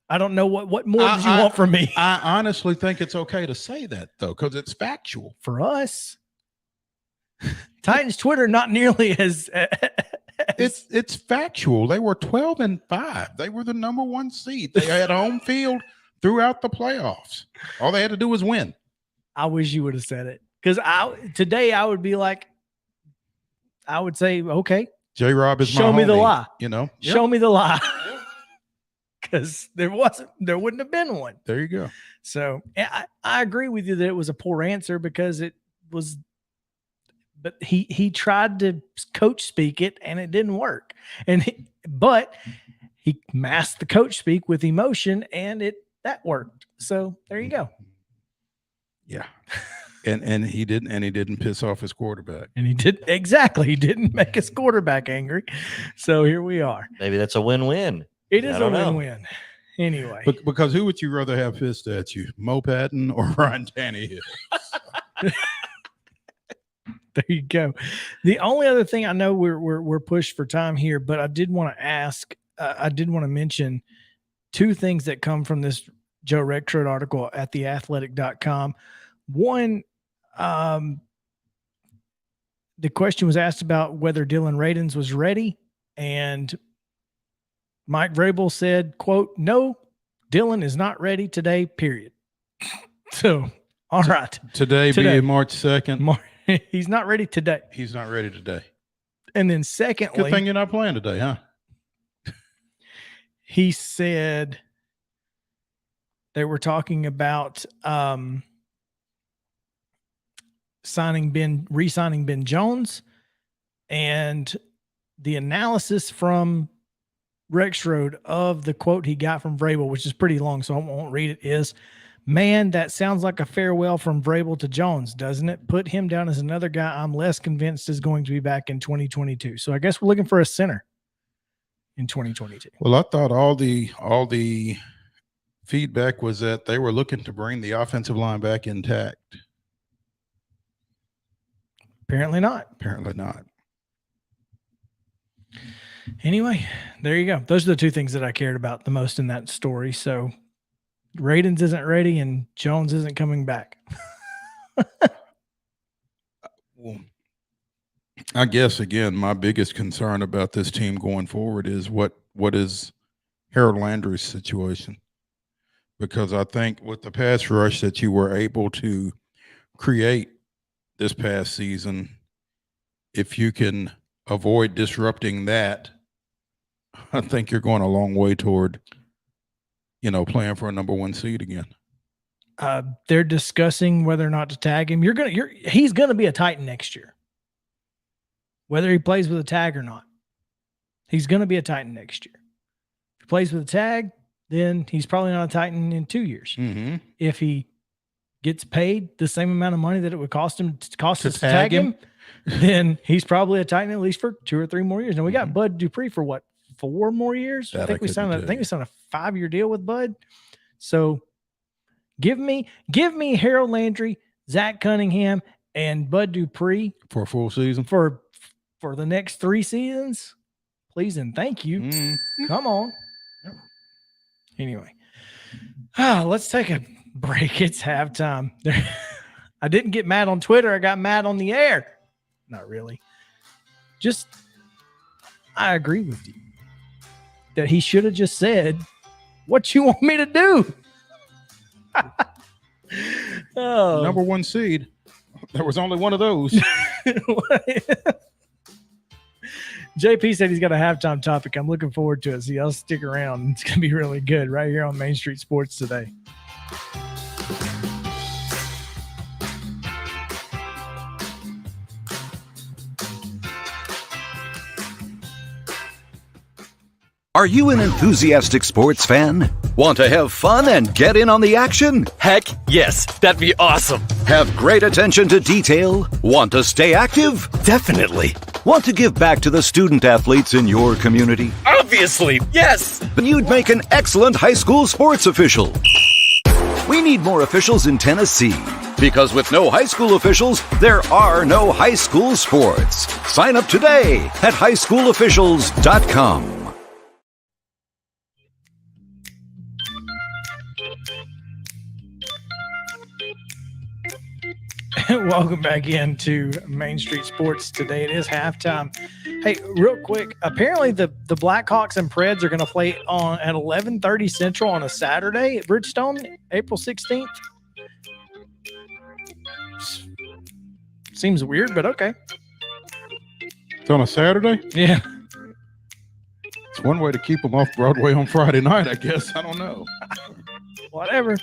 I don't know what more did you want from me? I honestly think it's okay to say that though, because it's factual for us. Titans Twitter not nearly as it's factual. They were 12-5. They were the number 1 seed. They had home field throughout the playoffs. All they had to do was win. I wish you would have said it. Because today I would be like, I would say, okay, J-Rob is show my me homie, the lie. Show me the lie. Because there wouldn't have been one. There you go. So I agree with you that it was a poor answer because it was, but he tried to coach speak it and it didn't work. But he masked the coach speak with emotion and that worked. So there you go. Yeah. And he didn't piss off his quarterback. And he didn't make his quarterback angry. So here we are. Maybe that's a win-win. It is a win-win. Anyway. Because who would you rather have pissed at you? Mo Patton or Ryan Tannehill? There you go. The only other thing, I know we're pushed for time here, but I did want to ask, I did want to mention two things that come from this Joe Rexrode article at theathletic.com. One, the question was asked about whether Dylan Radins was ready, and Mike Vrabel said, quote, "No, Dylan is not ready today, period." So, all right. Today being March 2nd. He's not ready today. He's not ready today. And then secondly, good thing you're not playing today, huh? He said they were talking about re-signing Ben Jones, and the analysis from Rexrode of the quote he got from Vrabel, which is pretty long, so I won't read it, is, "Man, that sounds like a farewell from Vrabel to Jones, doesn't it? Put him down as another guy I'm less convinced is going to be back in 2022. So I guess we're looking for a center in 2022. Well, I thought all the feedback was that they were looking to bring the offensive line back intact. Apparently not. Apparently not. Anyway, there you go. Those are the two things that I cared about the most in that story. So Radins isn't ready and Jones isn't coming back. Well, I guess, again, my biggest concern about this team going forward is what is Harold Landry's situation. Because I think with the pass rush that you were able to create this past season, if you can avoid disrupting that, I think you're going a long way toward, playing for a number 1 seed again. They're discussing whether or not to tag him. He's going to be a Titan next year, whether he plays with a tag or not. He's going to be a Titan next year. If he plays with a tag, then he's probably not a Titan in 2 years. Mm-hmm. If he gets paid the same amount of money that it would cost us to tag him, then he's probably a Titan at least for 2 or 3 more years. Now we got Bud Dupree for what, 4 more years? I think we signed a 5-year deal with Bud. So give me Harold Landry, Zach Cunningham, and Bud Dupree for a full season. For for the next 3 seasons? Please and thank you. Come on. Anyway, let's take a break. It's halftime. I didn't get mad on Twitter. I got mad on the air. Not really. Just, I agree with you that he should have just said, what you want me to do? Number 1 seed. There was only one of those. JP said he's got a halftime topic. I'm looking forward to it. So y'all stick around. It's going to be really good right here on Main Street Sports today. Are you an enthusiastic sports fan? Want to have fun and get in on the action? Heck yes, that'd be awesome. Have great attention to detail? Want to stay active? Definitely. Want to give back to the student athletes in your community? Obviously, yes. Then you'd make an excellent high school sports official. We need more officials in Tennessee. Because with no high school officials, there are no high school sports. Sign up today at highschoolofficials.com. Welcome back into Main Street Sports today. It is halftime. Hey, real quick, apparently the Blackhawks and Preds are going to play on at 11:30 Central on a Saturday at Bridgestone, April 16th. Seems weird, but okay. It's on a Saturday? Yeah. It's one way to keep them off Broadway on Friday night, I guess. I don't know. Whatever.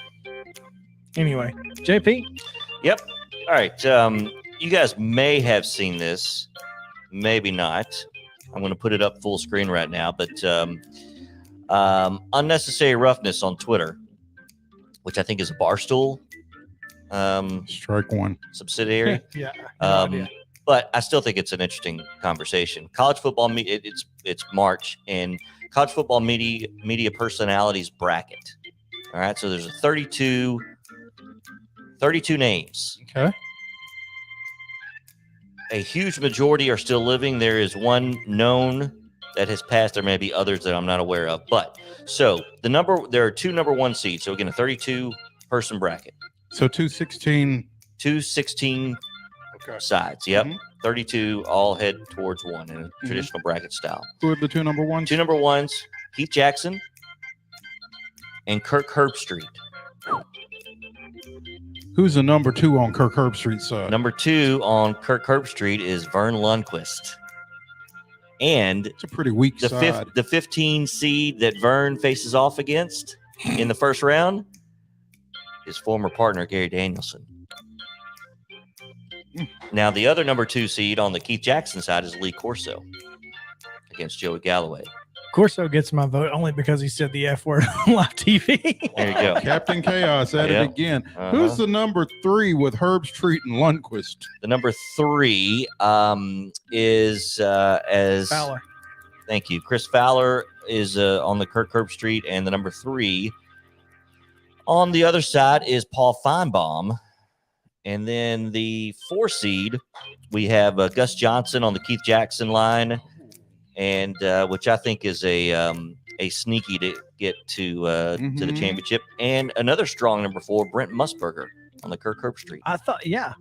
Anyway, JP? Yep. All right. You guys may have seen this, maybe not. I'm going to put it up full screen right now, but unnecessary roughness on Twitter, which I think is a Barstool Strike one Yeah. subsidiary. No idea. But I still think it's an interesting conversation. College football, it's March, and college football media personalities bracket. All right, so there's a 32 names. Okay. A huge majority are still living. There is one known that has passed. There may be others that I'm not aware of. But so there are 2 number 1 seeds. So again, a 32 person bracket. So 216. 216 sides. Yep. 32 all head towards one in a traditional bracket style. Who are the 2 number 1s? 2 number 1s, Keith Jackson and Kirk Herbstreit. Who's the number 2 on Kirk Herbstreit's side? Number 2 on Kirk Herbstreit is Vern Lundquist. And it's a pretty weak side. The 15 seed that Vern faces off against in the first round is former partner Gary Danielson. Now, the other number 2 seed on the Keith Jackson side is Lee Corso against Joey Galloway. Corso gets my vote only because he said the F word on live TV. There you go. Captain Chaos at it again. Who's the number 3 with Herbstreit and Lundquist? The number 3 is as Fowler. Thank you. Chris Fowler is on the Kirk Herbstreit, and the number 3 on the other side is Paul Feinbaum. And then the 4 seed, we have Gus Johnson on the Keith Jackson line, and which I think is a sneaky to get to the championship. And another strong number 4, Brent Musburger on the Kirk Herbstreit. I thought, yeah.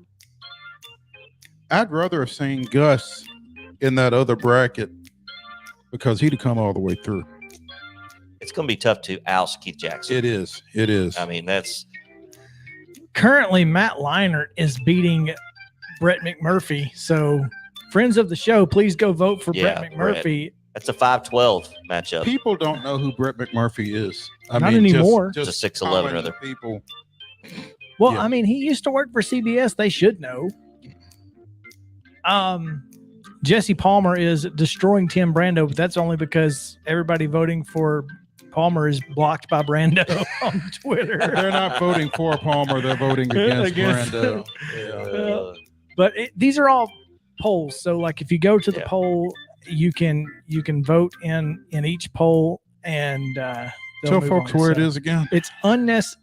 I'd rather have seen Gus in that other bracket because he'd have come all the way through. It's going to be tough to oust Keith Jackson. It is. It is. I mean, that's currently Matt Leinart is beating Brett McMurphy. So friends of the show, please go vote for Brett McMurphy. That's a 5-12 matchup. People don't know who Brett McMurphy is. Not anymore. Just a 6'11" or other. People. Well, I mean, he used to work for CBS. They should know. Jesse Palmer is destroying Tim Brando, but that's only because everybody voting for Palmer is blocked by Brando on Twitter. They're not voting for Palmer; they're voting against Brando. But these are all polls. So, like, if you go to the poll, you can vote in each poll, and tell folks where it is again. It's UNNEC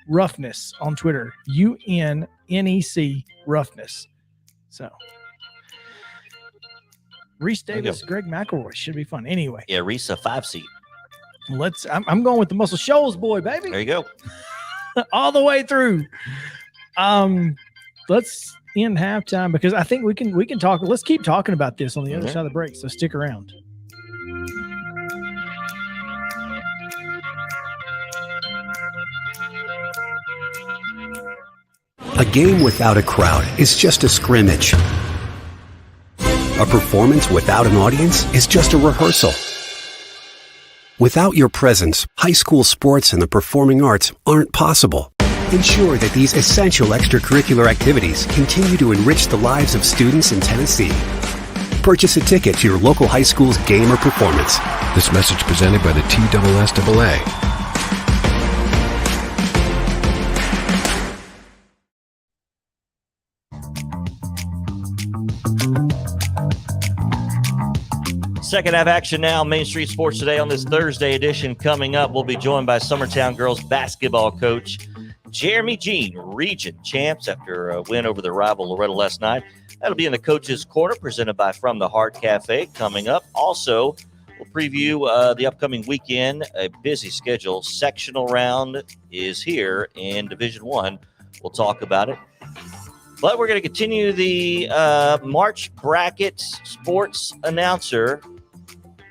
Roughness on Twitter. UNNEC Roughness. So Reese Davis, Greg McElroy should be fun. Anyway, Yeah, Reese, a 5 seat. I'm going with the Muscle Shoals boy, baby. There you go. All the way through. Let's end halftime because I think we can talk. Let's keep talking about this on the other side of the break. So stick around. A game without a crowd is just a scrimmage. A performance without an audience is just a rehearsal. Without your presence, high school sports and the performing arts aren't possible. Ensure that these essential extracurricular activities continue to enrich the lives of students in Tennessee. Purchase a ticket to your local high school's game or performance. This message presented by the TSSAA. Second half action now, Main Street Sports Today on this Thursday edition. Coming up, we'll be joined by Summertown girls basketball coach Jeremy Jean, region champs after a win over their rival Loretto last night. That'll be in the Coach's Corner, presented by From the Heart Cafe. Coming up, also, we'll preview the upcoming weekend. A busy schedule. Sectional round is here in Division I. We'll talk about it. But we're going to continue the March bracket sports announcer,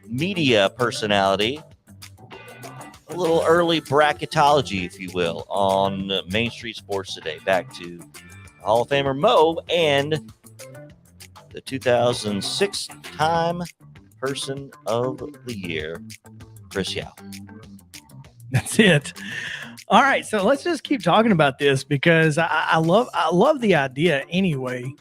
media personality, a little early bracketology, if you will, on Main Street Sports Today. Back to Hall of Famer Mo and the 2006 Time Person of the Year, Chris Yao. That's it. All right, so let's just keep talking about this because I love the idea anyway.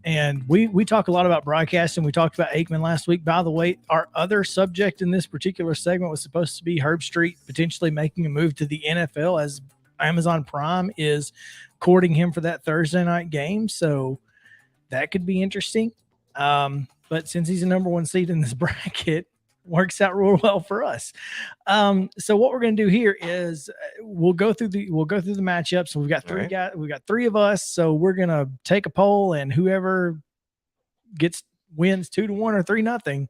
And we talk a lot about broadcasting. We talked about Aikman last week. By the way, our other subject in this particular segment was supposed to be Herb Street potentially making a move to the NFL as Amazon Prime is courting him for that Thursday night game. So that could be interesting. But since he's the number one seed in this bracket, works out real well for us. So what we're going to do here is we'll go through the matchups. So we've got three guys. We've got three of us. So we're going to take a poll, and whoever wins 2-1 or 3-0,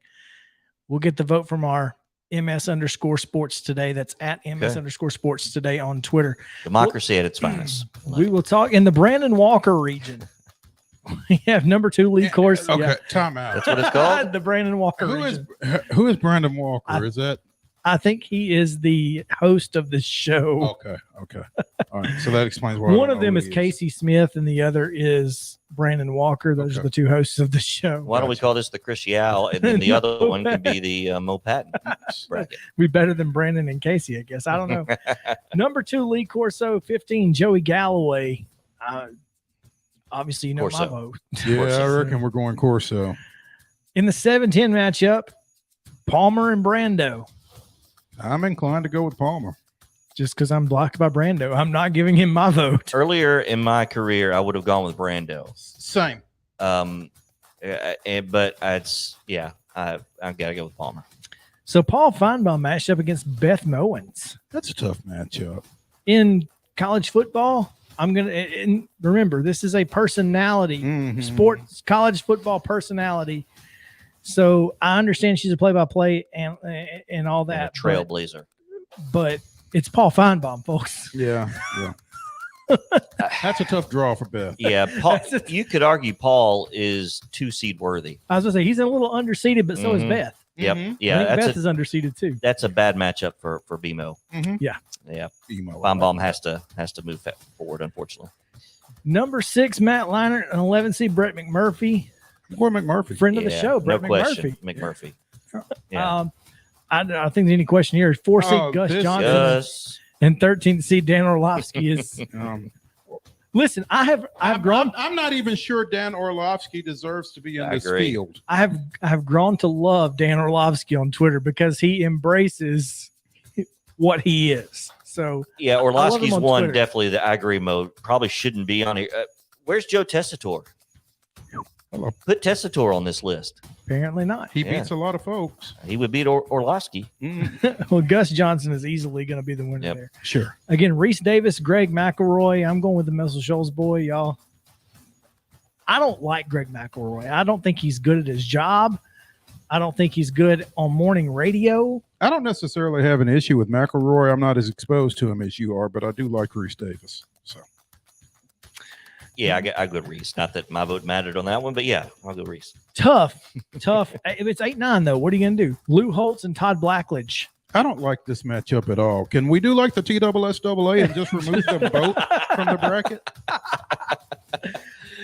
we'll get the vote from our MS_sports today. That's at MS_sports today on Twitter. Democracy at its finest. We will talk in the Brandon Walker region. We have number 2 lead course. Okay, yeah. time out. That's what it's called. The Brandon Walker region. Who is Brandon Walker? Is that? I think he is the host of the show. Okay. All right. So that explains why. One of them is Casey Smith, and the other is Brandon Walker. Those are the two hosts of the show. Why don't we call this the Chris Yao, and then the other one could be the Mo Patton bracket. Be better than Brandon and Casey, I guess. I don't know. Number 2 Lee Corso, 15 Joey Galloway. Obviously, you know Corso. my vote. Yeah, I reckon we're going Corso. In the 7-10 matchup, Palmer and Brando. I'm inclined to go with Palmer. Just because I'm blocked by Brando, I'm not giving him my vote. Earlier in my career, I would have gone with Brando. Same. But I gotta go with Palmer. So Paul Feinbaum matched up against Beth Mowens. That's a tough matchup. In college football, and remember, this is a personality, sports, college football personality. So I understand she's a play-by-play and all that. Trailblazer. But it's Paul Feinbaum, folks. Yeah. That's a tough draw for Beth. Yeah, Paul, you could argue Paul is 2 seed worthy. I was going to say, he's a little underseeded, but so is Beth. Yep. Yeah, I think Beth is underseeded too. That's a bad matchup for BMO. Yeah. Feinbaum has to move forward, unfortunately. Number 6, Matt Leinart, and 11 seed Brett McMurphy. Or McMurphy. Friend of the show, Brett McMurphy. Yeah. I don't think there's any question here. 4 seed Gus Johnson and 13th seed Dan Orlovsky is. Listen, I've grown. I'm not even sure Dan Orlovsky deserves to be in this field. I have grown to love Dan Orlovsky on Twitter because he embraces what he is. So yeah, Orlovsky's on one Twitter. definitely that I agree. Mo probably shouldn't be on here. Where's Joe Tessitore? Hello. Put Tessitore on this list. Apparently not. He beats a lot of folks. He would beat Orlovsky. Well, Gus Johnson is easily going to be the winner there. Sure. Again, Reese Davis, Greg McElroy. I'm going with the Muscle Shoals boy, y'all. I don't like Greg McElroy. I don't think he's good at his job, I don't think he's good on morning radio. I don't necessarily have an issue with McElroy. I'm not as exposed to him as you are, but I do like Reese Davis. So, Yeah, I go Reese. Not that my vote mattered on that one, but yeah, I'll go Reese. Tough. If it's 8-9 though, what are you gonna do? Lou Holtz and Todd Blackledge. I don't like this matchup at all. Can we do like the TSSAA and just remove them both from the bracket?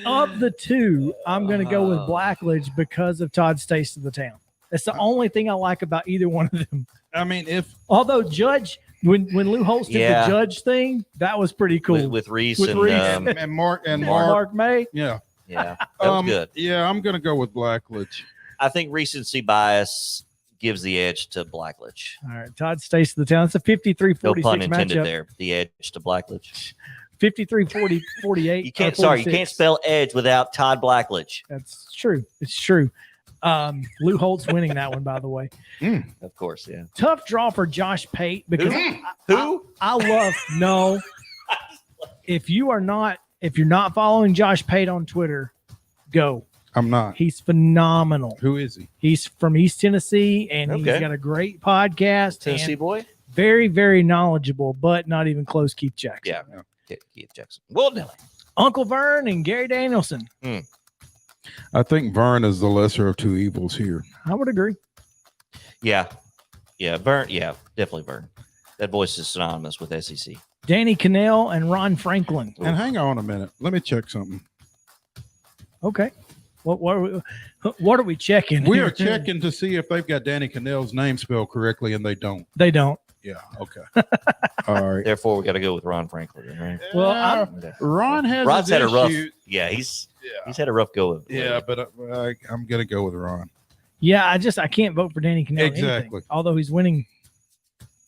Of the two, I'm going to go with Blackledge because of Todd's taste of the town. That's the only thing I like about either one of them. I mean, although Judge, when Lou Holtz did Yeah. the Judge thing, that was pretty cool. With Reese With and, Reese. and Mark May. Yeah. yeah, that was good. Yeah, I'm going to go with Blackledge. I think recency bias gives the edge to Blackledge. All right, Todd's taste of the town. It's a 53-46 No pun intended matchup. there. The edge to Blackledge. 53-48. You can't. Sorry, you can't spell edge without Todd Blackledge. That's true. It's true. Lou Holtz winning that one, by the way. Of course, yeah. Tough draw for Josh Pate because Who? I love no. If you're not following Josh Pate on Twitter, go. I'm not. He's phenomenal. Who is he? He's from East Tennessee, and he's Okay. got a great podcast. Tennessee and boy. very, very knowledgeable, but not even close. Keith Jackson. Yeah. Keith Jackson. Will Nelly. Uncle Vern and Gary Danielson. I think Vern is the lesser of two evils here. I would agree. Yeah. Yeah. Vern. Yeah. Definitely Vern. That voice is synonymous with SEC. Danny Cannell and Ron Franklin. And hang on a minute. Let me check something. Okay. What are we checking? We here? are checking to see if they've got Danny Cannell's name spelled correctly, and they don't. They don't. Yeah. Okay. All right. Therefore, we got to go with Ron Franklin, right? Well, Ron has Ron's his had a rough. issues. Yeah, he's had a rough go of it. Yeah, but I'm gonna go with Ron. Yeah, I can't vote for Danny Cannell. Exactly. Although he's winning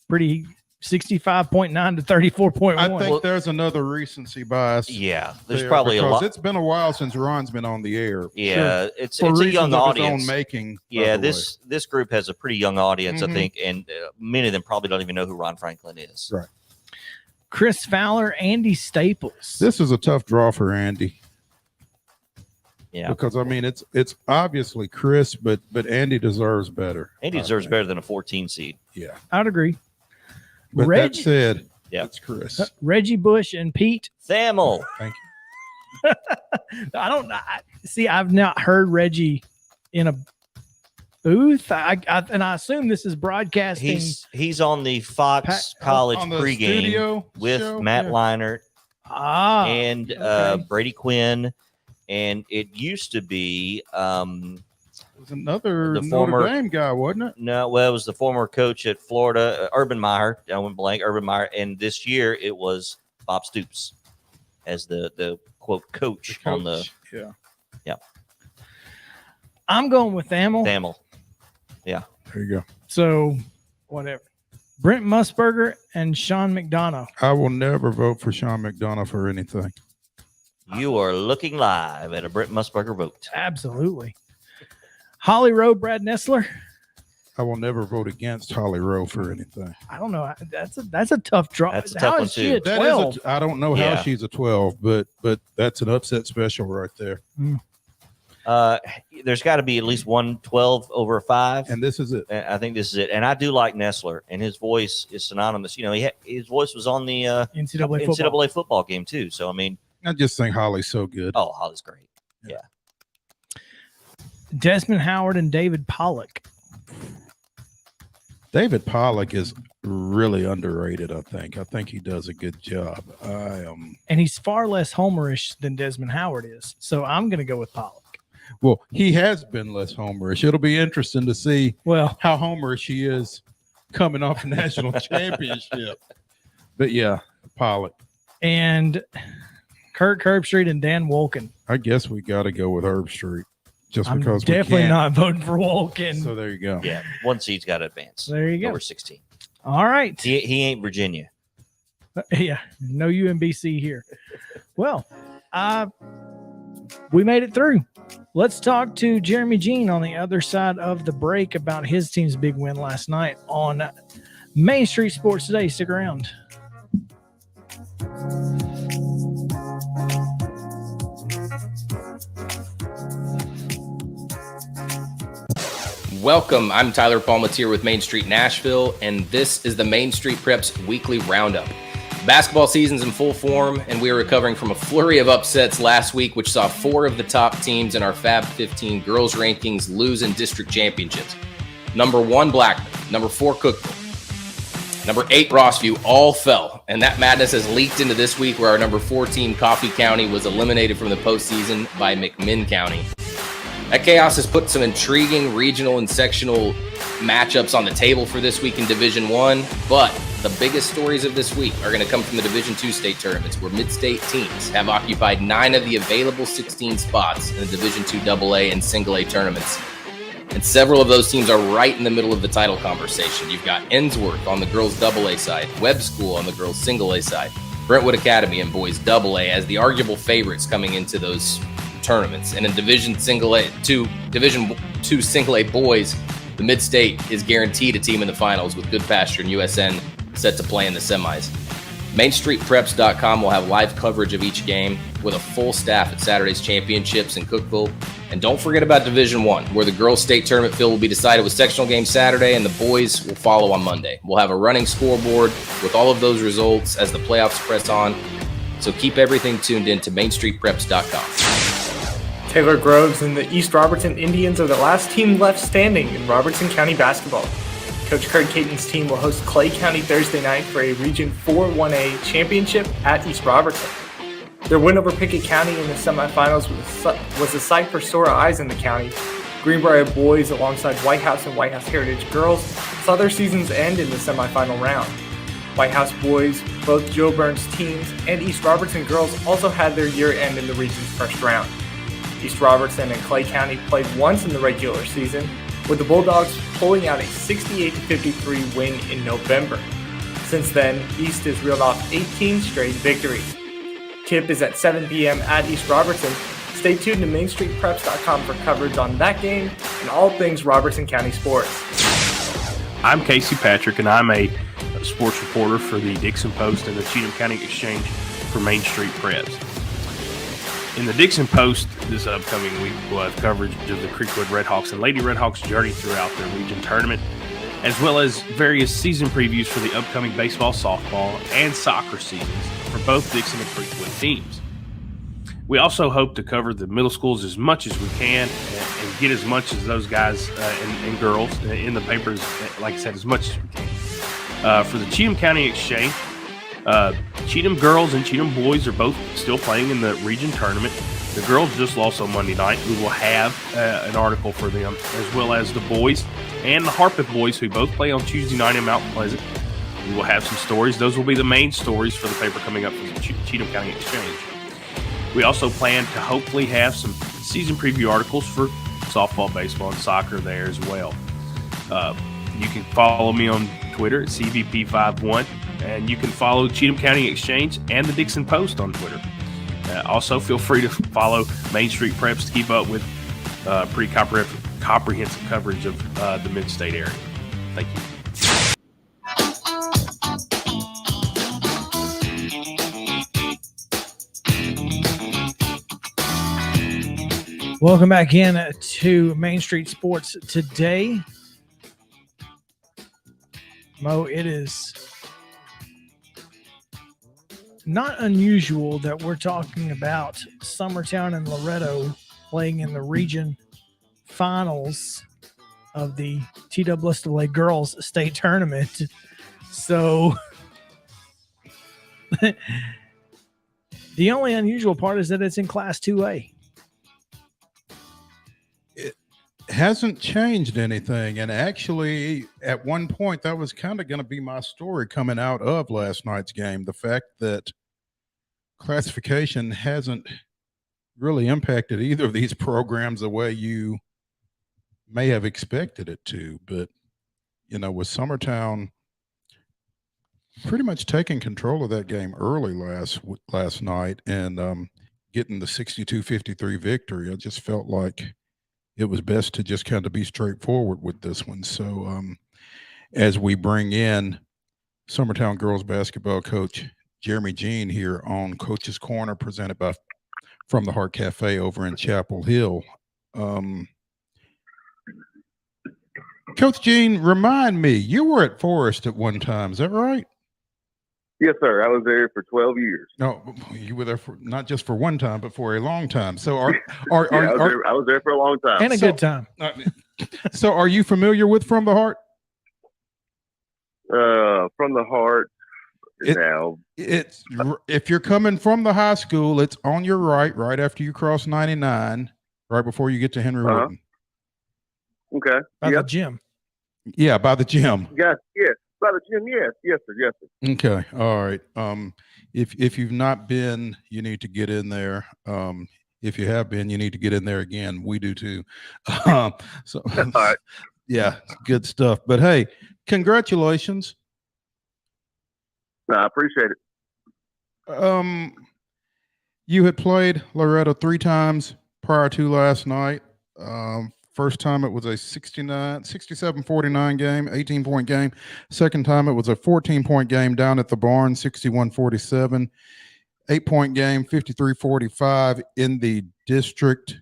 pretty 65.9 to 34.1. I think there's another recency bias. Yeah, there's there probably a because lot. It's been a while since Ron's been on the air. Yeah, it's For a reasons young of his audience. own making. by Yeah, the this group has a pretty young audience, I Mhm. think, and many of them probably don't even know who Ron Franklin is. Right. Chris Fowler, Andy Staples. This is a tough draw for Andy. Yeah, Because I mean it's obviously Chris, but Andy deserves better. Andy I deserves think. better than a 14 seed. Yeah. I'd agree. But Reggie- that said, Yeah. it's Chris. Reggie Bush and Pete. Thamel. Thank you. I've not heard Reggie in a booth. I assume this is broadcasting. He's on the Fox College on the pregame studio with show? Matt Yeah. Leinart and okay. Brady Quinn, and it used to be It was another The Notre former- Dame guy, wasn't it? no, well, it was the former coach at Florida, Urban Meyer. I went blank, Urban Meyer, and this year it was Bob Stoops as the quote coach, on the Yeah. I'm going with Thamel. Thamel. There you go. So whatever. Brent Musburger and Sean McDonough. I will never vote for Sean McDonough for anything. You are looking live at a Brent Musburger vote. Absolutely. Holly Rowe, Brad Nessler. I will never vote against Holly Rowe for anything. I don't know. That's a tough draw. That's a How tough is one, she too. at That 12? is I don't know how Yeah. she's a 12, but that's an upset special right there. There's got to be at least 112 over a 5. And this is it. And I think this is it. And I do like Nessler, and his voice is synonymous. You know, his voice was on the NCAA football. NCAA football game too. So I mean, I just think Holly's so good. oh, Holly's great. Yeah. Desmond Howard and David Pollock. David Pollock is really underrated, I think. I think he does a good job. And he's far less homerish than Desmond Howard is. So I'm going to go with Pollock. Well, he has been less homerish. It'll be interesting to see Well, how homerish he is coming off a national championship. But yeah, Pollock. and Kirk Herbstreit and Dan Wolken. I guess we got to go with Herb Street just I'm because definitely we can't. not voting for Wolken. So there you go. Yeah. One seed's got to advance. There you go. Over 16. All right. He ain't Virginia. Yeah, no UMBC here. Well, we made it through. Let's talk to Jeremy Jean on the other side of the break about his team's big win last night on Main Street Sports Today. Stick around. Welcome. I'm Tyler Palmatier with Main Street Nashville, and this is the Main Street Preps Weekly Roundup. Basketball season's in full form, and we are recovering from a flurry of upsets last week, which saw 4 of the top teams in our Fab 15 girls rankings lose in district championships. Number 1, Blackman. Number 4, Cookville. Number 8, Rossview all fell, and that madness has leaked into this week where our number 4 team, Coffee County, was eliminated from the postseason by McMinn County. That chaos has put some intriguing regional and sectional matchups on the table for this week in Division I, but the biggest stories of this week are going to come from the Division II state tournaments, where mid-state teams have occupied 9 of the available 16 spots in the Division II AA and Single A tournaments. And several of those teams are right in the middle of the title conversation. You've got Ensworth on the girls' AA side, Webb School on the girls' Single A side, Brentwood Academy and boys AA as the arguable favorites coming into those tournaments. And in Division II Single A boys, the Mid-State is guaranteed a team in the finals, with Good Pasture and USN set to play in the semis. MainStreetPreps.com will have live coverage of each game with a full staff at Saturday's championships in Cookville. And don't forget about Division I, where the girls' state tournament field will be decided with sectional games Saturday and the boys will follow on Monday. We'll have a running scoreboard with all of those results as the playoffs press on. So keep everything tuned in to MainStreetPreps.com. Taylor Groves and the East Robertson Indians are the last team left standing in Robertson County basketball. Coach Kurt Caton's team will host Clay County Thursday night for a Region 4 1A championship at East Robertson. Their win over Pickett County in the semifinals was a sight for sore eyes in the county. Greenbrier boys, alongside White House and White House Heritage girls, saw their seasons end in the semifinal round. White House boys, both Joe Burns teams, and East Robertson girls also had their year end in the region's first round. East Robertson and Clay County played once in the regular season, with the Bulldogs pulling out a 68-53 win in November. Since then, East has reeled off 18 straight victories. Tip is at 7 p.m. at East Robertson. Stay tuned to MainStreetPreps.com for coverage on that game and all things Robertson County sports. I'm Casey Patrick, and I'm a sports reporter for the Dixon Post and the Cheatham County Exchange for Main Street Preps. In the Dixon Post this upcoming week, we'll have coverage of the Creekwood Redhawks and Lady Redhawks journey throughout their region tournament, as well as various season previews for the upcoming baseball, softball, and soccer seasons for both Dixon and Creekwood teams. We also hope to cover the middle schools as much as we can and get as much as those guys and girls in the papers, like I said, as much as we can. For the Cheatham County Exchange, Cheatham girls and Cheatham boys are both still playing in the region tournament. The girls just lost on Monday night. We will have an article for them, as well as the boys and the Harpeth boys, who both play on Tuesday night in Mount Pleasant. We will have some stories. Those will be the main stories for the paper coming up for the Cheatham County Exchange. We also plan to hopefully have some season preview articles for softball, baseball, and soccer there as well. You can follow me on Twitter at CVP51. And you can follow Cheatham County Exchange and the Dixon Post on Twitter. Also, feel free to follow Main Street Preps to keep up with pretty comprehensive coverage of the mid-state area. Thank you. Welcome back in to Main Street Sports today. Mo, it is not unusual that we're talking about Summertown and Loretto playing in the region finals of the TWSAA girls state tournament. So the only unusual part is that it's in Class 2A. It hasn't changed anything. And actually, at one point, that was kind of going to be my story coming out of last night's game. The fact that classification hasn't really impacted either of these programs the way you may have expected it to. But, you know, with Summertown pretty much taking control of that game early last night and getting the 62-53 victory, I just felt like it was best to just kind of be straightforward with this one. So as we bring in Summertown girls basketball coach Jeremy Jean here on Coach's Corner, presented by From the Heart Cafe over in Chapel Hill. Coach Gene, remind me, you were at Forest at one time. Is that right? Yes, sir. I was there for 12 years. No, you were there for not just for one time, but for a long time. So I was there for a long time. And a good time. So are you familiar with From the Heart? From the Heart. Now it's if you're coming from the high school, it's on your right after you cross 99, right before you get to Henry Wooten. Okay. By the gym. Yeah, by the gym. Yes, by the gym. Yes, sir. Okay, all right. If you've not been, you need to get in there. If you have been, you need to get in there again. We do too. All right. Yeah, good stuff. But hey, congratulations. I appreciate it. You had played Loretto 3 times prior to last night. First time it was a 67-49 game, 18-point game. Second time it was a 14-point game down at the barn, 61-47. 8-point game, 53-45 in the District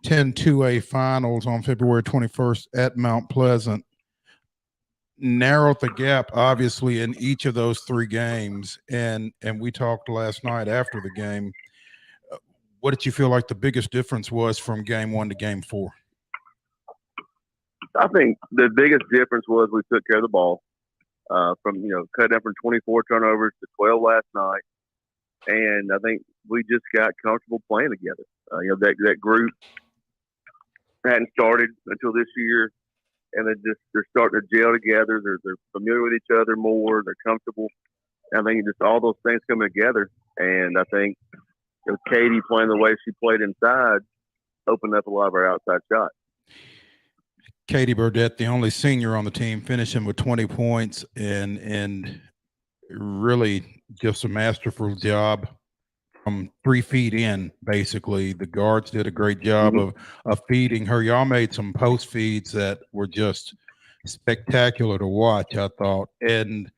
10 2A finals on February 21st at Mount Pleasant. Narrowed the gap, obviously, in each of those 3 games. And we talked last night after the game. What did you feel like the biggest difference was from game 1 to game 4? I think the biggest difference was we took care of the ball from, cut down from 24 turnovers to 12 last night. And I think we just got comfortable playing together. That group hadn't started until this year. And they're starting to gel together. They're familiar with each other more. They're comfortable. I think just all those things coming together. And I think Katie playing the way she played inside opened up a lot of our outside shots. Katie Burdett, the only senior on the team, finishing with 20 points and really just a masterful job from 3 feet in, basically. The guards did a great job of feeding her. Y'all made some post feeds that were just spectacular to watch, I thought. And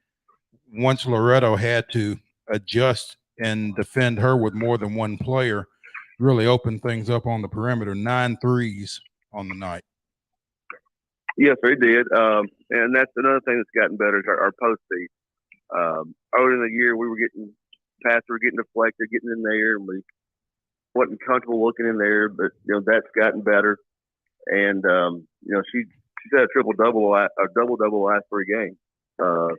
once Loretto had to adjust and defend her with more than one player, really opened things up on the perimeter. 9 threes on the night. Yes, they did. And that's another thing that's gotten better is our post feed. Earlier in the year, we were getting passes, were getting deflected, getting in there, and we wasn't comfortable looking in there. But that's gotten better. And she's had a triple-double, a double-double last 3 games. On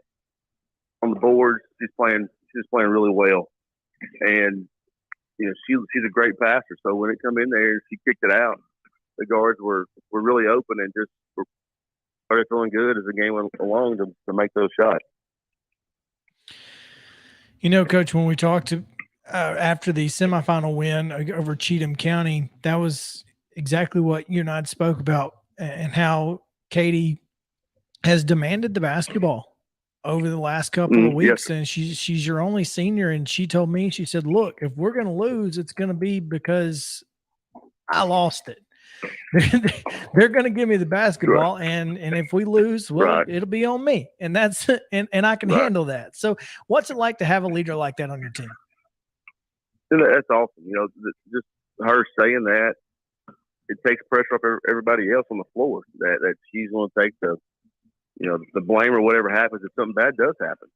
the board, she's playing really well, and she's a great passer. So when it come in there, she kicked it out. The guards were really open and just started feeling good as the game went along to make those shots. Coach, when we talked after the semifinal win over Cheatham County, that was exactly what you and I spoke about, and how Katie has demanded the basketball over the last couple of weeks. Yes. And she's your only senior. And she told me, she said, look, if we're going to lose, it's going to be because I lost it. They're going to give me the basketball, right. and if we lose, well, right. It'll be on me, and that's and I can right. handle that. So, what's it like to have a leader like that on your team? That's awesome. Just her saying that, it takes pressure off everybody else on the floor. That she's going to take the blame or whatever happens if something bad does happen.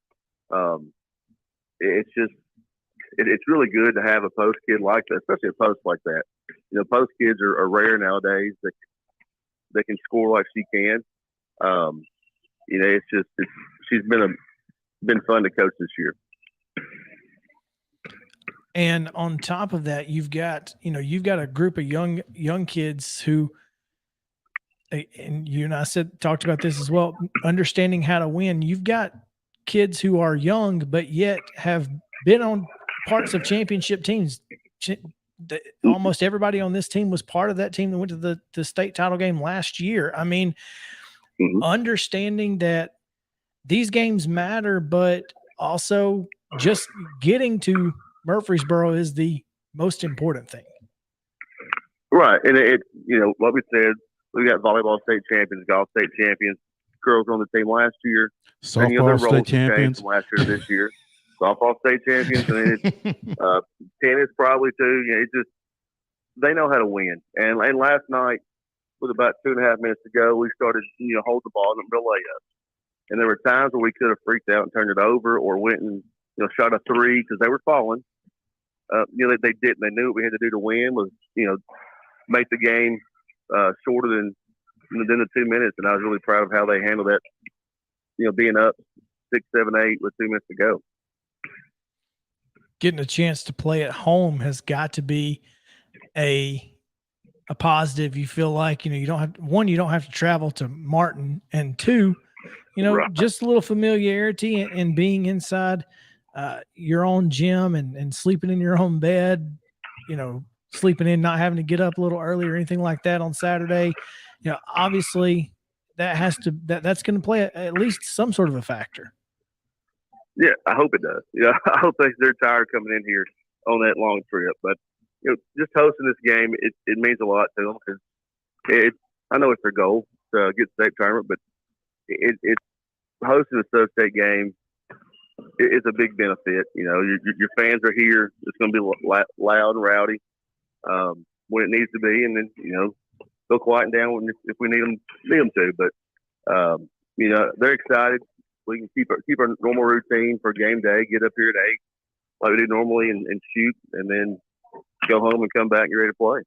It's really good to have a post kid like that, especially a post like that. Post kids are rare nowadays that can score like she can. She's been fun to coach this year. And on top of that, you've got a group of young kids who, and you and I talked about this as well, understanding how to win. You've got kids who are young, but yet have been on parts of championship teams. Almost everybody on this team was part of that team that went to the state title game last year. I mean, understanding that these games matter, but also just getting to Murfreesboro is the most important thing. Right. And what we said, we got volleyball state champions, golf state champions, girls on the team last year. Softball state champions from last year to this year. Softball state champions, and it's tennis probably too. It's just they know how to win. And last night with about 2.5 minutes to go, we started, hold the ball and relay up. And there were times where we could have freaked out and turned it over or went and, shot a three because they were falling. They didn't. They knew what we had to do to win was, make the game shorter than the 2 minutes. And I was really proud of how they handled that, being up 6, 7, 8 with 2 minutes to go. Getting a chance to play at home has got to be a positive. You feel like, you don't have to travel to Martin, and two, Right. just a little familiarity and being inside your own gym and sleeping in your own bed, sleeping in, not having to get up a little early or anything like that on Saturday. Obviously that's going to play at least some sort of a factor. Yeah, I hope it does. I hope they're tired coming in here on that long trip. But just hosting this game, it means a lot to them because I know it's their goal to get state tournament, but it's hosting a sub-state game. It's a big benefit. Your fans are here. It's going to be loud and rowdy when it needs to be, and then they'll quieten down if we need them to. But they're excited. We can keep our normal routine for game day. Get up here at 8, like we do normally, and shoot, and then go home and come back and get ready to play.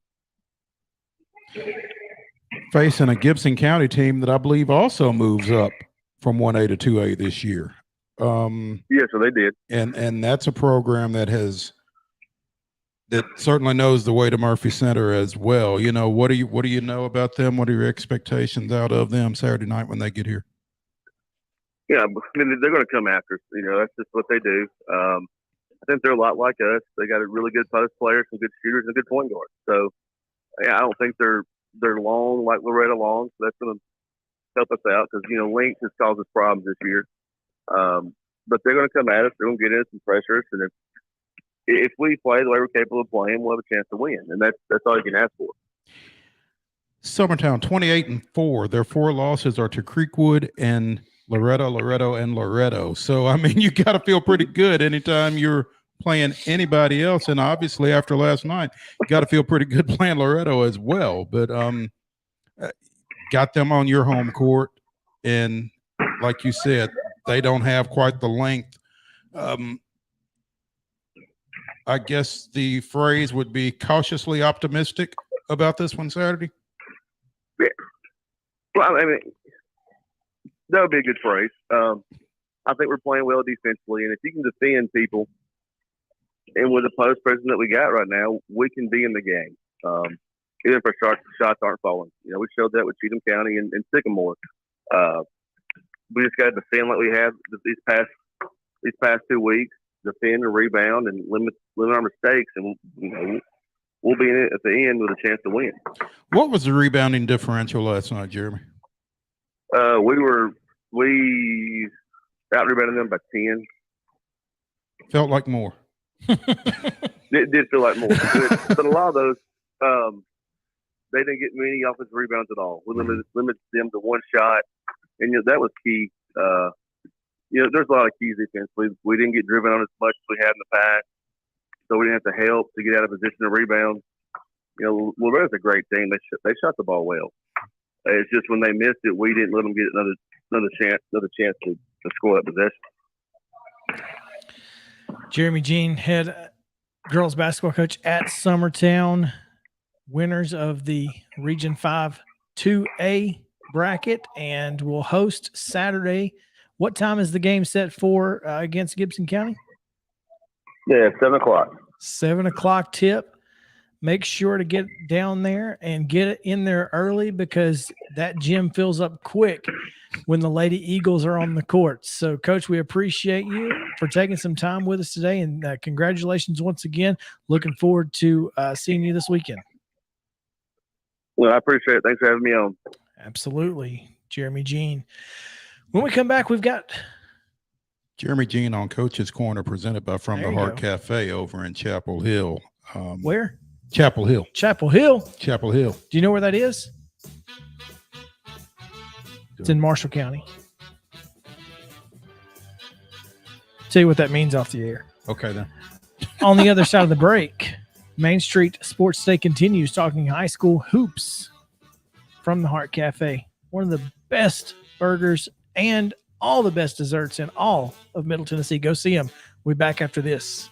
Facing a Gibson County team that I believe also moves up from 1A to 2A this year. Yeah, so they did, and that's a program that certainly knows the way to Murphy Center as well. What do you know about them? What are your expectations out of them Saturday night when they get here? Yeah, I mean, they're going to come after us. That's just what they do. I think they're a lot like us. They got a really good post player, some good shooters, and a good point guard. So, yeah, I don't think they're long like Loretto long. So that's going to help us out because length has caused us problems this year. But they're going to come at us. They're going to get in some pressure, and if we play the way we're capable of playing, we'll have a chance to win, and that's all you can ask for. Summertown 28-4. Their 4 losses are to Creekwood and Loretto. So, I mean, you got to feel pretty good anytime you're playing anybody else. And obviously after last night, you got to feel pretty good playing Loretto as well. But got them on your home court. And like you said, they don't have quite the length. I guess the phrase would be cautiously optimistic about this one Saturday. Yeah. Well, I mean, that would be a good phrase. I think we're playing well defensively, and if you can defend people, and with the post presence that we got right now, we can be in the game. Even if our shots aren't falling. We showed that with Cheatham County and Sycamore. We just got to defend like we have these past 2 weeks, defend and rebound and limit our mistakes, and we'll be in it at the end with a chance to win. What was the rebounding differential last night, Jeremy? We out-rebounded them by 10. Felt like more. It did feel like more. But a lot of those, they didn't get many offensive rebounds at all. We limited them to one shot, and that was key. There's a lot of keys defensively. We didn't get driven on as much as we had in the past, so we didn't have to help to get out of position to rebound. Loretto's a great team. They shot the ball well. It's just when they missed it, we didn't let them get another chance to score that possession. Jeremy Jean, head girls basketball coach at Summertown, winners of the Region 5 2A bracket, and will host Saturday. What time is the game set for against Gibson County? Yeah, 7 o'clock. 7 o'clock tip. Make sure to get down there and get it in there early because that gym fills up quick when the Lady Eagles are on the court. So, Coach, we appreciate you for taking some time with us today, and congratulations once again. Looking forward to seeing you this weekend. Well, I appreciate it. Thanks for having me on. Absolutely. Jeremy Jean. When we come back, we've got Jeremy Jean on Coach's Corner, presented by From the Heart Cafe over in Chapel Hill. Where? Chapel Hill. Chapel Hill. Chapel Hill. Do you know where that is? It's in Marshall County. Tell you what that means off the air. Okay, then. On the other side of the break, Main Street Sports Day continues talking high school hoops. from the Heart Cafe. One of the best burgers and all the best desserts in all of Middle Tennessee. Go see them. We'll be back after this.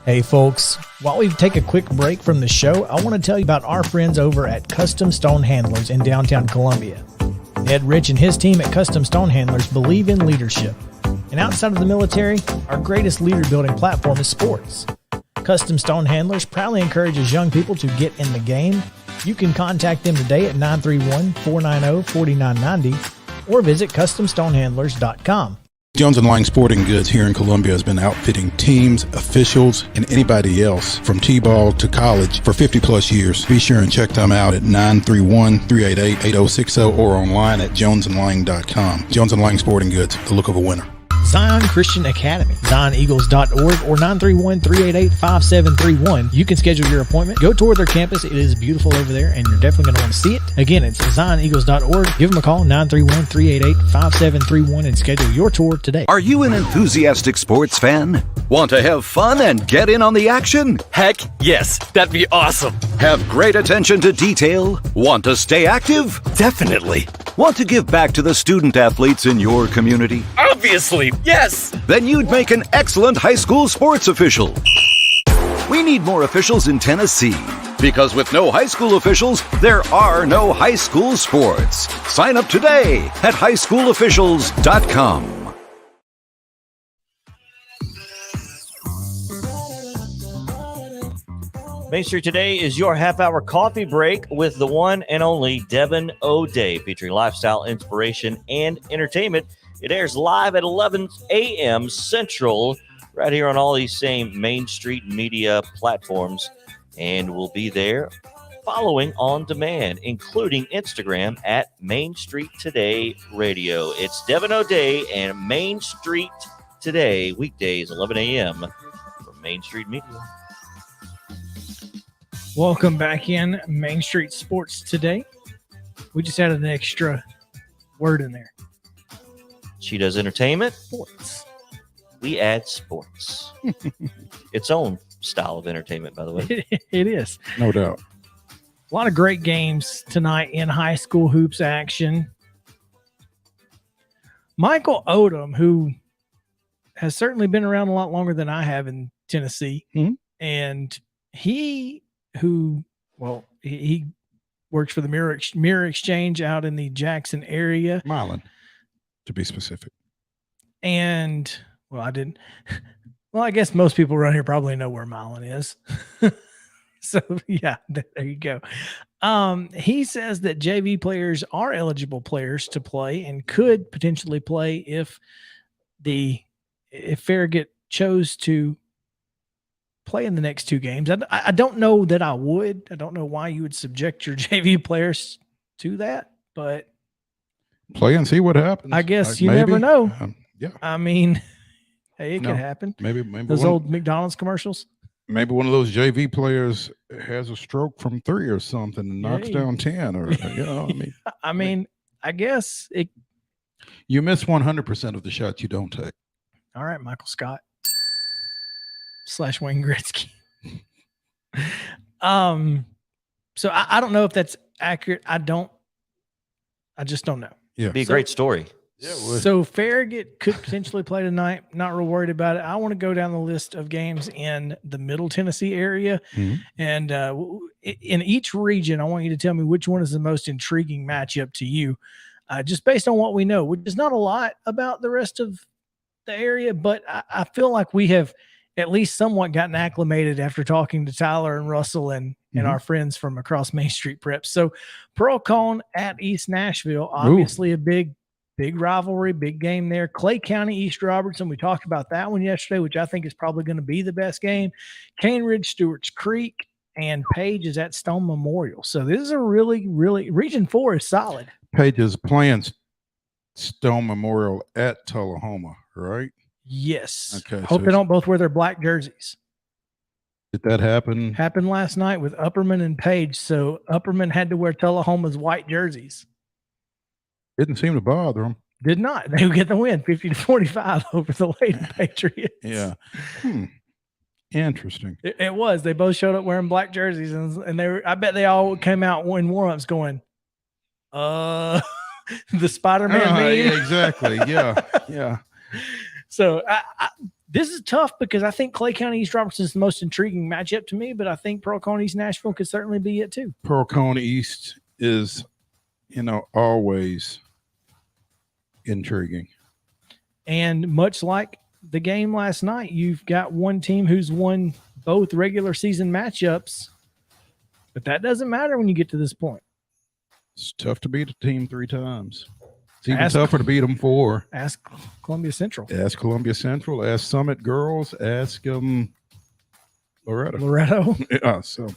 Hey folks, while we take a quick break from the show, I want to tell you about our friends over at Custom Stone Handlers in downtown Columbia. Ed Rich and his team at Custom Stone Handlers believe in leadership. And outside of the military, our greatest leader building platform is sports. Custom Stone Handlers proudly encourages young people to get in the game. You can contact them today at 931-490-4990 or visit CustomStonehandlers.com. Jones & Lang Sporting Goods here in Columbia has been outfitting teams, officials, and anybody else from T-ball to college for 50 plus years. Be sure and check them out at 931-388-8060 or online at jonesandlang.com. Jones & Lang Sporting Goods, the look of a winner. Zion Christian Academy, ZionEagles.org or 931-388-5731. You can schedule your appointment. Go tour their campus. It is beautiful over there, and you're definitely going to want to see it. Again, it's ZionEagles.org. Give them a call, 931-388-5731, and schedule your tour today. Are you an enthusiastic sports fan? Want to have fun and get in on the action? Heck yes, that'd be awesome. Have great attention to detail? Want to stay active? Definitely. Want to give back to the student athletes in your community? Obviously, yes. Then you'd make an excellent high school sports official. We need more officials in Tennessee, because with no high school officials, there are no high school sports. Sign up today at highschoolofficials.com. Main Street Today is your half-hour coffee break with the one and only Devin O'Day, featuring lifestyle, inspiration, and entertainment. It airs live at 11 a.m. Central, right here on all these same Main Street media platforms, and we'll be there following on demand, including Instagram at Main Street Today Radio. It's Devin O'Day and Main Street Today, weekdays, 11 a.m. from Main Street Media. Welcome back in Main Street Sports Today. We just added an extra word in there. She does entertainment. Sports. We add sports. Its own style of entertainment, by the way. It is. No doubt. A lot of great games tonight in high school hoops action. Michael Odom, who has certainly been around a lot longer than I have in Tennessee, and he works for the Mirror Exchange out in the Jackson area. Milan, to be specific. And, I guess most people around here probably know where Milan is. So, yeah, there you go. He says that JV players are eligible players to play and could potentially play if Farragut chose to play in the next two games. I don't know that I would. I don't know why you would subject your JV players to that, but play and see what happens. I guess you never know. Yeah. I mean, hey, it could happen. Maybe those old McDonald's commercials. Maybe one of those JV players has a stroke from 3 or something and knocks down 10, or I mean, I guess it. You miss 100% of the shots you don't take. All right, Michael Scott / Wayne Gretzky. So I don't know if that's accurate. I just don't know. Yeah, be a great story. Yeah, so Farragut could potentially play tonight. Not real worried about it. I want to go down the list of games in the Middle Tennessee area, and in each region, I want you to tell me which one is the most intriguing matchup to you, just based on what we know, which is not a lot about the rest of the area, but I feel like we have at least somewhat gotten acclimated after talking to Tyler and Russell and our friends from across Main Street Preps. So Pearl Cone at East Nashville, obviously a big rivalry, big game there. Clay County, East Robertson, we talked about that one yesterday, which I think is probably going to be the best game. Cane Ridge, Stewart's Creek, and Page is at Stone Memorial. So this is a really, really, Region 4 is solid. Page is playing Stone Memorial at Tullahoma, right? Yes. Okay. Hope they don't both wear their black jerseys. Did that happen? Happened last night with Upperman and Page. So Upperman had to wear Tullahoma's white jerseys. Didn't seem to bother them. Did not. They would get the win 50-45 over the Lady Patriots. Yeah. Interesting. It was. They both showed up wearing black jerseys, and they were, I bet they all came out in warm-ups going, the Spider-Man meme. Yeah, exactly. Yeah. Yeah. So this is tough because I think Clay County East Robertson is the most intriguing matchup to me, but I think Pearl County East Nashville could certainly be it too. Pearl County East is, always intriguing. And much like the game last night, you've got one team who's won both regular season matchups, but that doesn't matter when you get to this point. It's tough to beat a team 3 times. It's even tougher to beat them 4. Ask Columbia Central. Ask Columbia Central. Ask Summit Girls. Ask Loretto. Yeah. So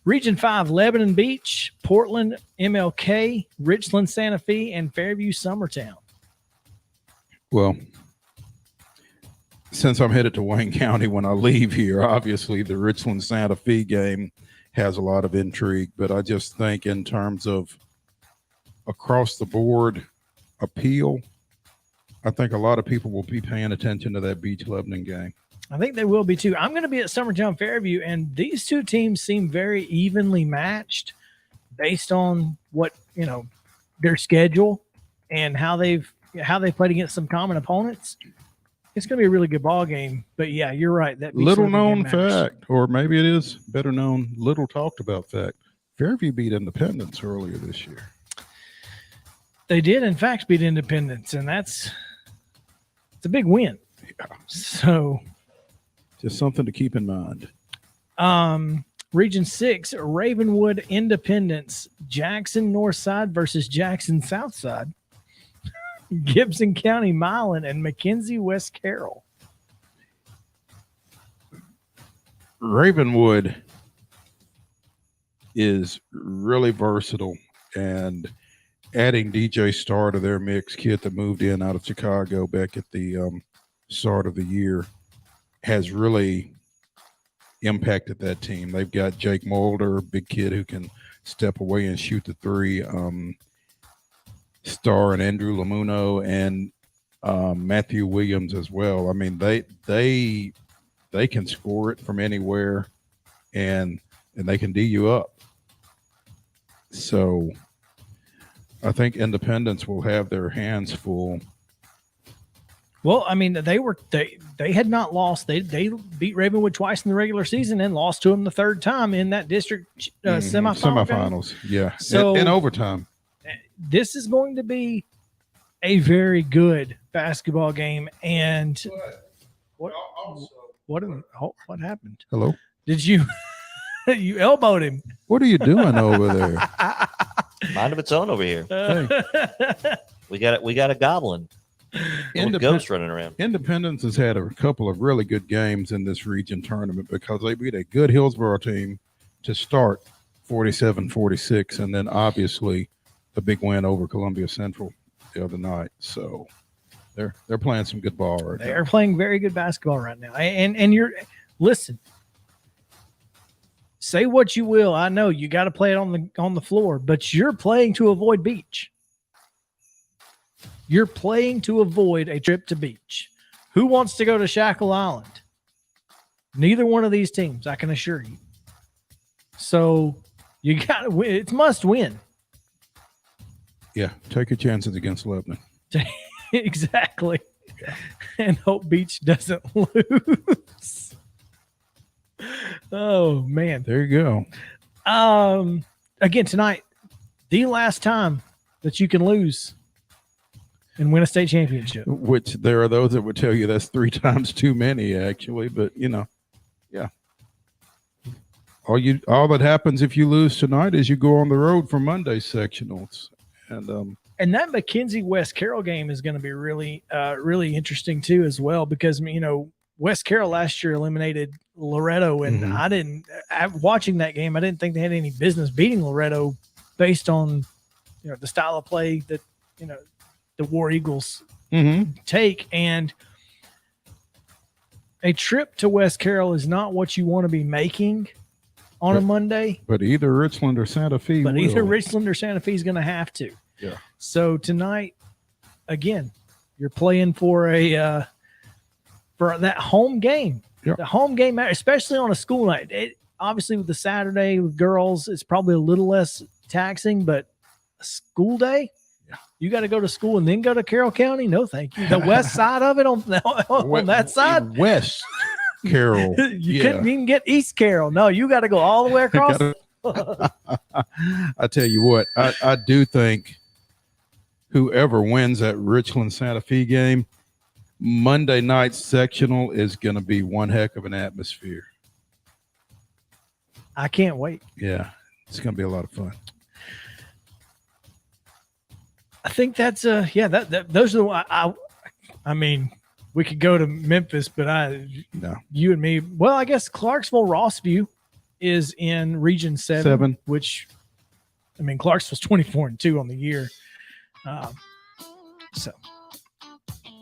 Region 5, Lebanon Beach, Portland, MLK, Richland, Santa Fe, and Fairview, Summertown. Well, since I'm headed to Wayne County when I leave here, obviously the Richland Santa Fe game has a lot of intrigue, but I just think in terms of across the board appeal, I think a lot of people will be paying attention to that Beach Lebanon game. I think they will be too. I'm going to be at Summertown Fairview, and these two teams seem very evenly matched based on what, their schedule and how they've played against some common opponents. It's going to be a really good ball game. But yeah, you're right. That little known fact, or maybe it is better known, little talked about fact. Fairview beat Independence earlier this year. They did, in fact, beat Independence, and it's a big win. Yeah. So just something to keep in mind. Region 6, Ravenwood Independence, Jackson Northside versus Jackson Southside, Gibson County Milan, and McKenzie West Carroll. Ravenwood is really versatile, and adding DJ Starr to their mix, kid that moved in out of Chicago back at the start of the year, has really impacted that team. They've got Jake Mulder, big kid who can step away and shoot the 3. Starr and Andrew Lamuno and Matthew Williams as well. I mean, they can score it from anywhere, and they can D you up. So I think Independence will have their hands full. Well, I mean, they had not lost. They beat Ravenwood twice in the regular season and lost to them the third time in that district semifinals. Yeah, so in overtime. This is going to be a very good basketball game. And what happened? Hello? Did you elbowed him? What are you doing over there? Mind of its own over here. Hey. We got a goblin. Ghost running around. Independence has had a couple of really good games in this region tournament because they beat a good Hillsboro team to start 47-46, and then obviously the big win over Columbia Central the other night. So they're playing some good ball right now. They are playing very good basketball right now. And listen. Say what you will. I know you got to play it on the floor, but you're playing to avoid beach. You're playing to avoid a trip to beach. Who wants to go to Shackle Island? Neither one of these teams, I can assure you. So you got to win. It's must win. Yeah, take your chances against Lebanon. Exactly. Yeah. And hope Beach doesn't lose. Oh, man. There you go. Again, tonight, the last time that you can lose and win a state championship. Which there are those that would tell you that's 3 times too many, actually. But, yeah. All that happens if you lose tonight is you go on the road for Monday's sectionals. And that McKenzie West Carroll game is going to be really, really interesting, too, as well, because, West Carroll last year eliminated Loretto, and watching that game, I didn't think they had any business beating Loretto based on, the style of play that, the War Eagles take. And a trip to West Carroll is not what you want to be making on a Monday. But either Richland or Santa Fe will. Either Richland or Santa Fe is going to have to. Yeah. So tonight, again, you're playing for for that home game. Yep. The home game, especially on a school night. Obviously, with the Saturday with girls, it's probably a little less taxing, but a school day, you got to go to school and then go to Carroll County? No, thank you. The west side of it on that side? West Carroll. You couldn't even get East Carroll. No, you got to go all the way across. I tell you what, I do think whoever wins that Richland Santa Fe game, Monday night sectional is going to be one heck of an atmosphere. I can't wait. Yeah, it's going to be a lot of fun. I think that's those are the I mean, we could go to Memphis, but you and me. Well, I guess Clarksville Rossview is in Region 7, which I mean Clarksville's 24-2 on the year. So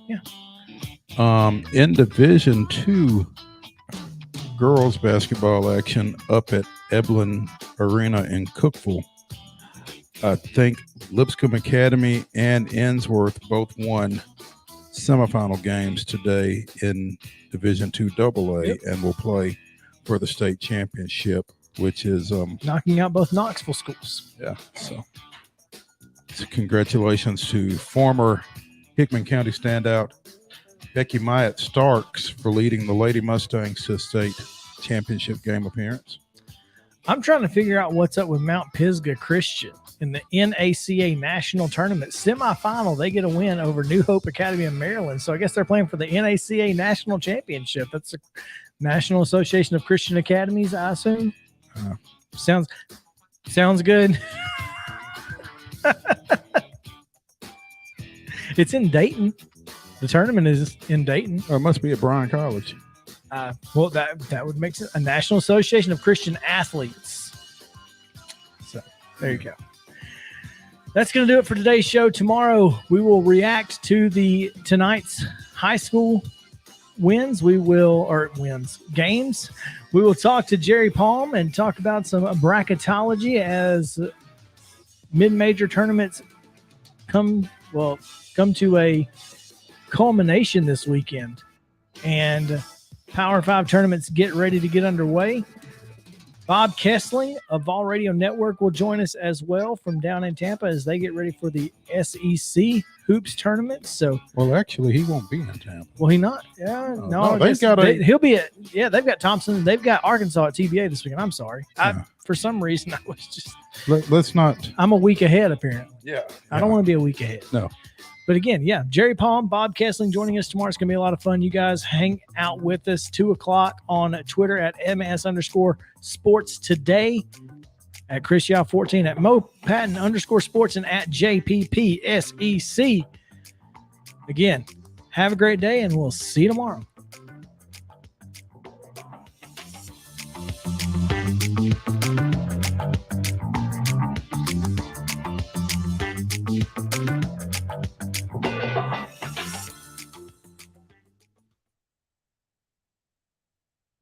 yeah. In Division 2 girls basketball action up at Eblin Arena in Cookeville. I think Lipscomb Academy and Ensworth both won semifinal games today in Division 2 AA and will play for the state championship, which is knocking out both Knoxville schools. Yeah. So congratulations to former Hickman County standout Becky Myatt Starks for leading the Lady Mustangs to state championship game appearance. I'm trying to figure out what's up with Mount Pisgah Christian in the NACA National Tournament semifinal. They get a win over New Hope Academy in Maryland. So I guess they're playing for the NACA National Championship. That's the National Association of Christian Academies, I assume. Sounds good. It's in Dayton. The tournament is in Dayton. Oh, it must be at Bryan College. Well, that would make sense. A National Association of Christian Athletes. So there you go. That's going to do it for today's show. Tomorrow we will react to tonight's high school games. We will talk to Jerry Palm and talk about some bracketology as mid-major tournaments come to a culmination this weekend, and Power 5 tournaments get ready to get underway. Bob Kessling of Vol Radio Network will join us as well from down in Tampa as they get ready for the SEC Hoops tournament. So, well, actually, he won't be in Tampa. Will he not? Yeah, no. He'll be at. Yeah, they've got Thompson. They've got Arkansas at TBA this weekend. I'm sorry. For some reason, I was just. Let's not. I'm a week ahead, apparently. Yeah. I don't want to be a week ahead. No. But again, yeah, Jerry Palm, Bob Kessling joining us tomorrow. It's going to be a lot of fun. You guys hang out with us 2:00 on Twitter at ms_sports today, at Chris Yao 14, at Mo Patton _sports, and at JPPSEC. Again, have a great day, and we'll see you tomorrow.